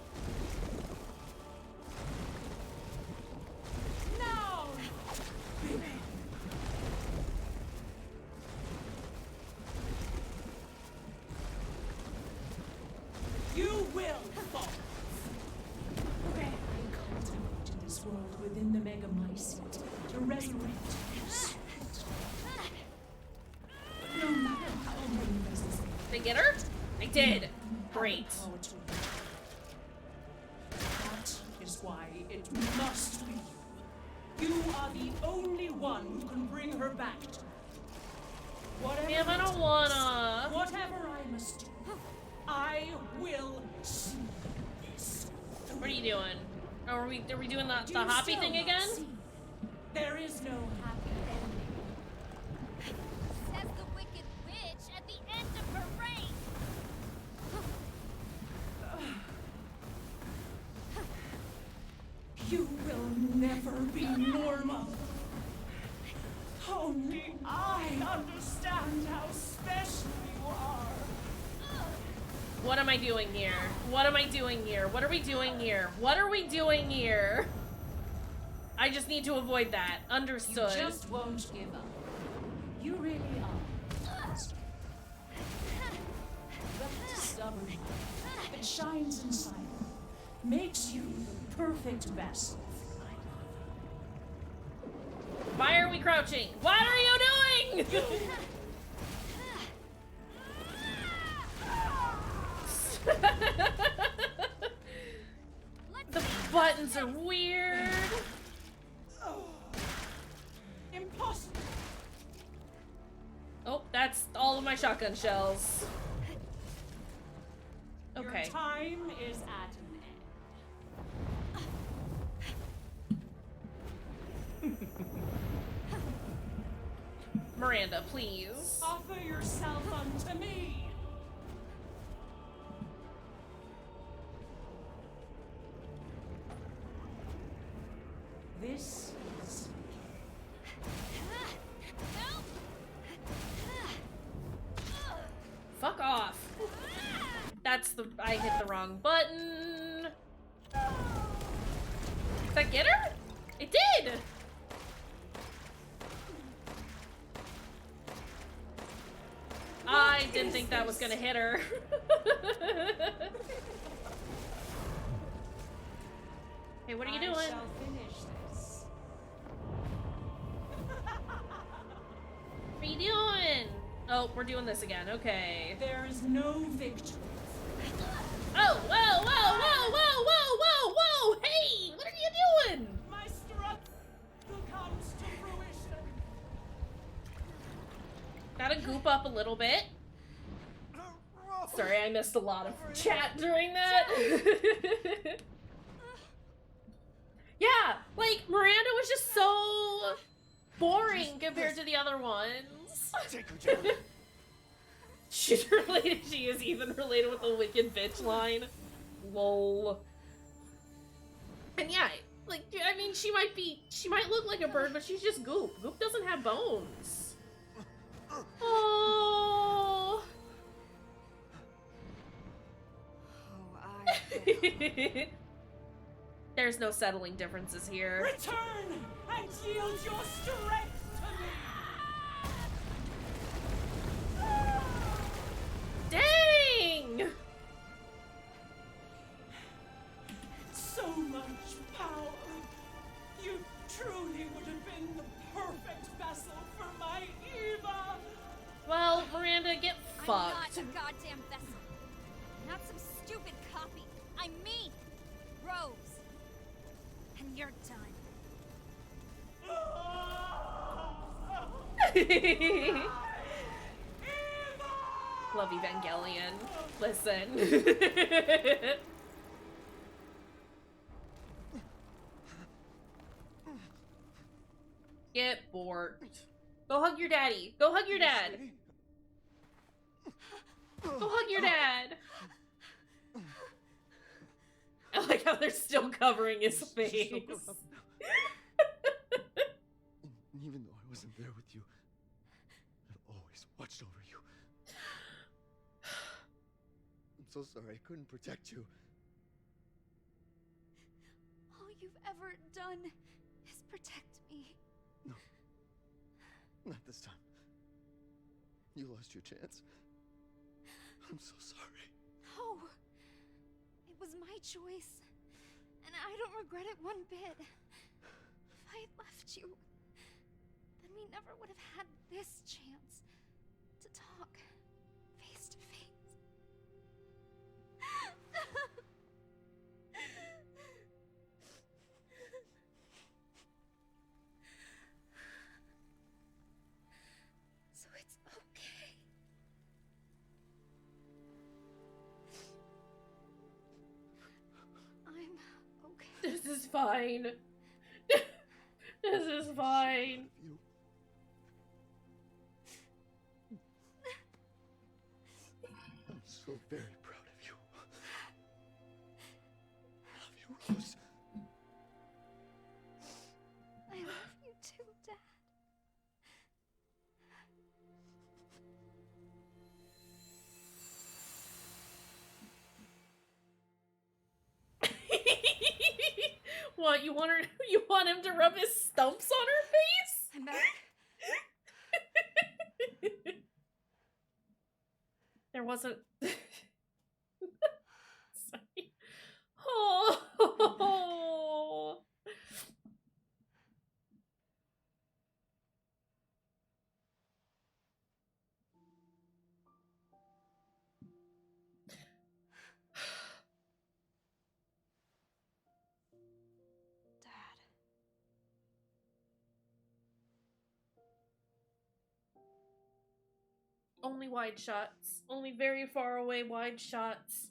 Now, you will fall. I cultivate in this world within the Megamycete to resurrect your spirit. But no matter how many vessels Did I get her? I did. Great. That is why it must be you. You are the only one who can bring her back to me. Whatever Damn, I don't it wanna. takes, whatever I must do, I will see this. What are you doing? Oh, are we doing the Do you hoppy still thing not again? see? There is no happy ending. Says the Wicked Witch at the end of her reign. You will never be normal. Only I understand how special you are. What am I doing here? What am I doing here? What are we doing here? What are we doing here? I just need to avoid that. Understood. You just won't give up. You really are. That stubborn light that shines inside you makes you the perfect vessel for my love. Why are we crouching? What are you doing? The buttons are weird. Impossible. Oh, that's all of my shotgun shells. Your Okay. time is at an end. Miranda, please. Offer yourself unto me. This is Fuck off. That's the... I hit the wrong button. Did that get her? It did! I didn't think that was gonna hit her. Hey, what are you doing? I shall finish this. What are you doing? Oh, we're doing this again. Okay. There is no victory. Oh, whoa, whoa, whoa, whoa, whoa, whoa, whoa! Hey, what are you doing? My struggle comes to fruition. Gotta goop up a little bit. Sorry, I missed a lot of chat during that. Yeah, like, Miranda was just so boring compared to the other ones. Take her down. She's related, she is even related with the Wicked Bitch line. Lol. And yeah, like, I mean, she might look like a bird, but she's just Goop. Goop doesn't have bones. Oh. There's no settling differences here. Return and yield your strength to me! Dang! So much power. You truly would have been the perfect vessel for my Eva. Well, Miranda, get I'm fucked. not a goddamn vessel. Not some stupid copy. I'm me, Rose. And you're done. Love Evangelion. Listen. Get bored. Go hug your daddy. Go hug your dad. Go hug your dad. I like how they're still covering his face. And even though I wasn't there with you, I've always watched over you. I'm so sorry I couldn't protect you. All you've ever done is protect me. No. Not this time. You lost your chance. I'm so sorry. No. It was my choice. And I don't regret it one bit. If I had left you, then we never would have had this chance to talk face to face. So it's okay. I'm okay. This is fine. This is fine. You. I'm so very proud of you. I love you, Rose. I love you too, Dad. What, you want her, you want him to rub his stumps on her face? I'm back. There wasn't. Sorry. Oh. Dad. Only wide shots. Only very far away wide shots.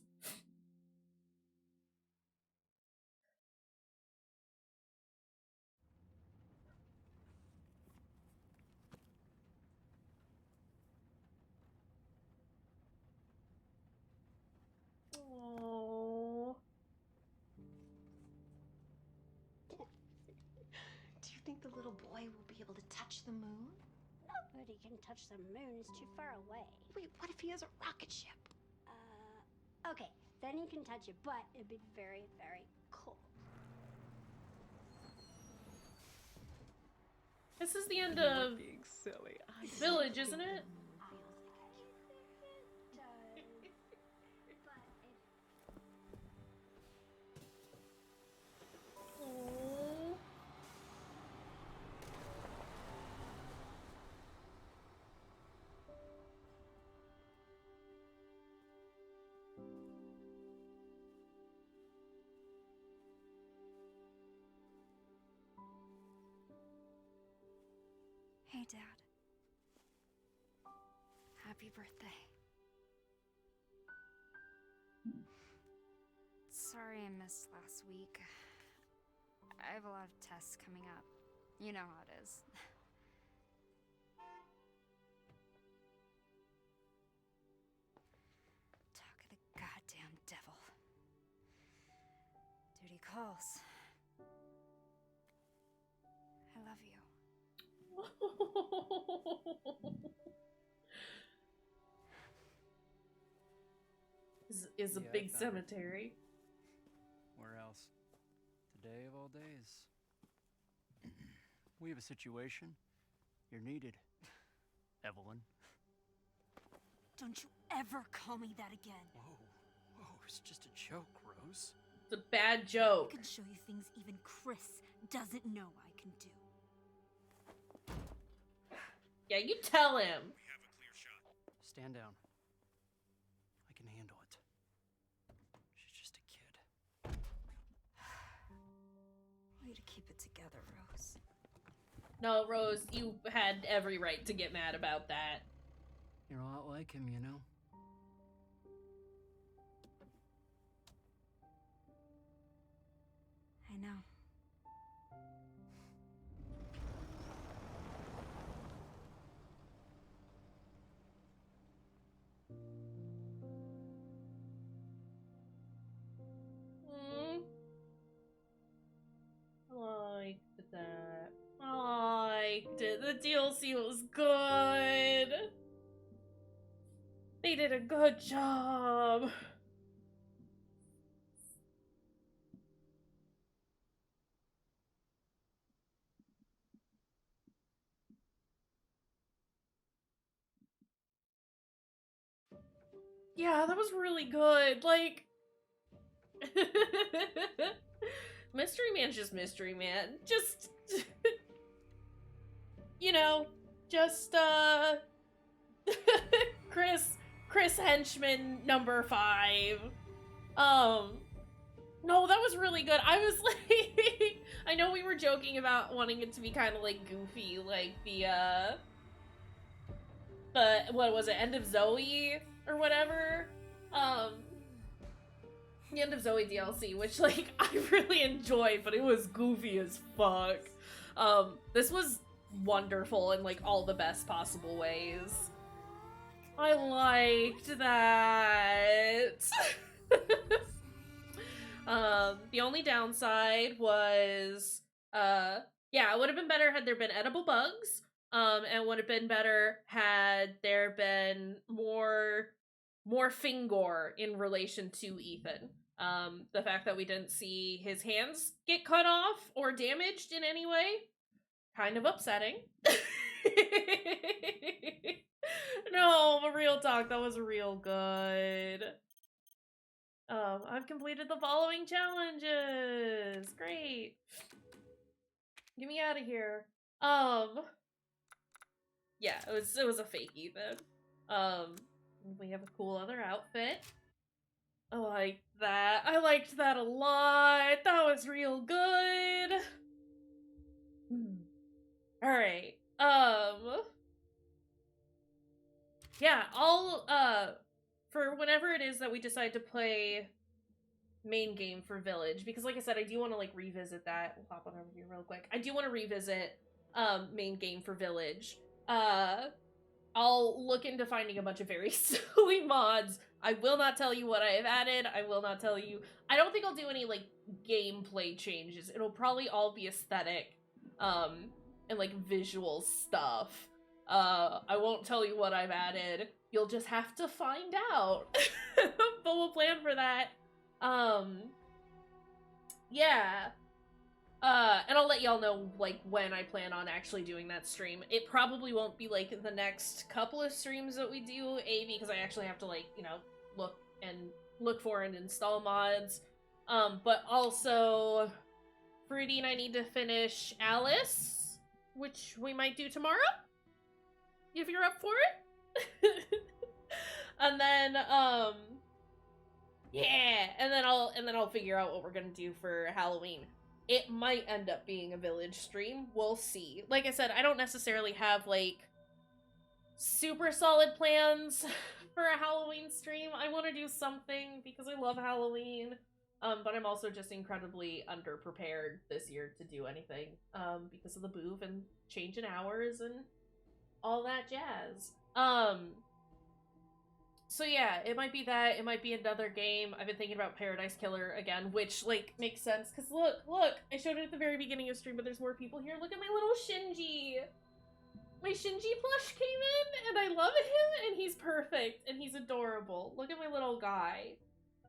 Oh. Do you think the little boy will be able to touch the moon? Nobody can touch the moon. It's too far away. Wait, what if he has a rocket ship? Okay, then he can touch it, but it'd be very, very cold. This is the end of Being silly. Village, isn't it? Oh. Hey, Dad. Happy birthday. Sorry I missed last week. I have a lot of tests coming up. You know how it is. Talk of the goddamn devil. Duty calls. I love you. Is a Yeah, I big found it. cemetery. Where else? day of all days. We have a situation. You're needed, Evelyn. Don't you ever call me that again. Whoa, it's just a joke, Rose. It's a bad I joke. can show you things even Chris doesn't know I can do. Yeah, you tell him. We have a clear shot. Stand down. I can handle it. She's just a kid. Way to keep it together, Rose. No, Rose, you had every right to get mad about that. You're a lot like him, you know? I know. I liked that. I liked it. The DLC was good. They did a good job. Yeah, that was really good. Like, Mystery Man's just Mystery Man. Just, you know, just, Chris Henchman number 5. No, that was really good. I was like, I know we were joking about wanting it to be kind of like goofy, like the what was it, End of Zoe or whatever? The End of Zoe DLC, which like I really enjoyed, but it was goofy as fuck. This was wonderful in like all the best possible ways. I liked that. The only downside was, yeah, it would have been better had there been edible bugs. And would have been better had there been more Fingor in relation to Ethan. The fact that we didn't see his hands get cut off or damaged in any way, kind of upsetting. No, but real talk, that was real good. I've completed the following challenges. Great. Get me out of here. Yeah, it was a fake Ethan. We have a cool other outfit. I like that. I liked that a lot. That was real good. Alright. Yeah, I'll, for whenever it is that we decide to play main game for Village, because like I said, I do want to, like, revisit that. We'll hop on over here real quick. I do want to revisit, main game for Village. I'll look into finding a bunch of very silly mods. I will not tell you what I have added. I will not tell you. I don't think I'll do any, like, gameplay changes. It'll probably all be aesthetic, and, like, visual stuff. I won't tell you what I've added. You'll just have to find out. But we'll plan for that. Yeah. And I'll let y'all know, like, when I plan on actually doing that stream. It probably won't be, like, the next couple of streams that we do, because I actually have to, like, you know, look for and install mods. But also, Fruity and I need to finish Alice, which we might do tomorrow, if you're up for it. And then, yeah, and then I'll figure out what we're gonna do for Halloween. It might end up being a Village stream. We'll see. Like I said, I don't necessarily have, like, super solid plans for a Halloween stream. I want to do something because I love Halloween. But I'm also just incredibly underprepared this year to do anything. Because of the move and change in hours and all that jazz. So yeah, it might be that, it might be another game. I've been thinking about Paradise Killer again, which, like, makes sense, because look, I showed it at the very beginning of stream, but there's more people here. Look at my little Shinji! My Shinji plush came in, and I love him, and he's perfect, and he's adorable. Look at my little guy.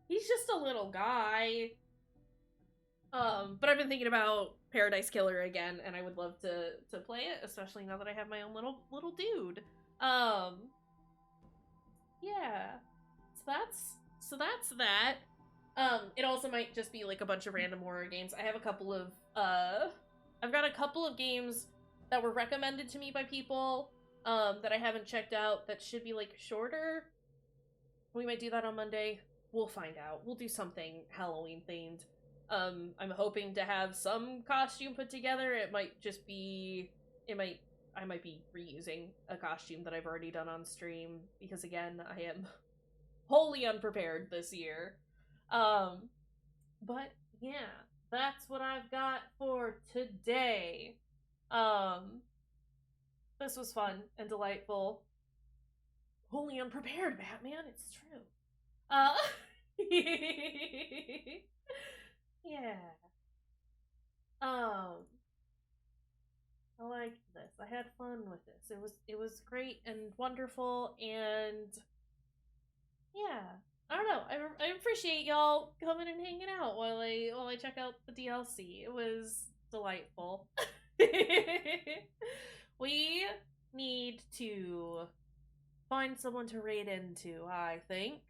He's just a little guy. But I've been thinking about Paradise Killer again, and I would love to play it, especially now that I have my own little dude. Yeah. So that's that. It also might just be like a bunch of random horror games. I have a couple of I've got a couple of games that were recommended to me by people that I haven't checked out that should be like shorter. We might do that on Monday. We'll find out. We'll do something Halloween themed. I'm hoping to have some costume put together. It might just be I might be reusing a costume that I've already done on stream because again, I am wholly unprepared this year. But yeah, that's what I've got for today. This was fun and delightful. Wholly unprepared, Batman, it's true. Uh yeah. Um I liked this. I had fun with this. It was great and wonderful and yeah. I don't know. I appreciate y'all coming and hanging out while I check out the DLC. It was delightful. We need to find someone to raid into, I think.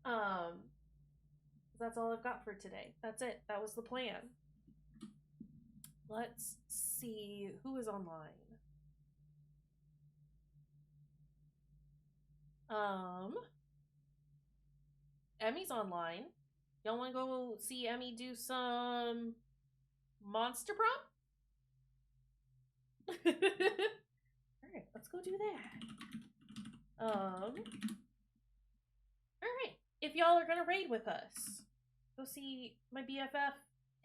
Um that's all I've got for today. That's it. That was the plan. Let's see who is online. Emmy's online. Y'all want to go see Emmy do some Monster Prom? Alright, let's go do that. Alright. If y'all are gonna raid with us, go see my BFF,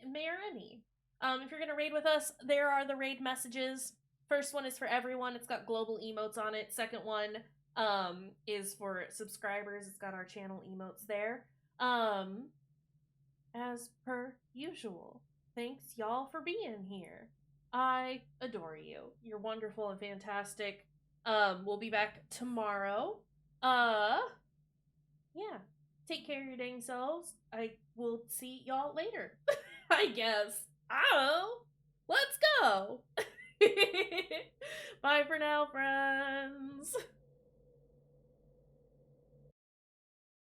Mayor Emmy. If you're gonna raid with us, there are the raid messages. First one is for everyone. It's got global emotes on it. Second one is for subscribers. It's got our channel emotes there. As per usual, thanks y'all for being here. I adore you. You're wonderful and fantastic. We'll be back tomorrow. Yeah. Take care of your dang selves. I will see y'all later. I guess. Oh, let's go. Bye for now, friends.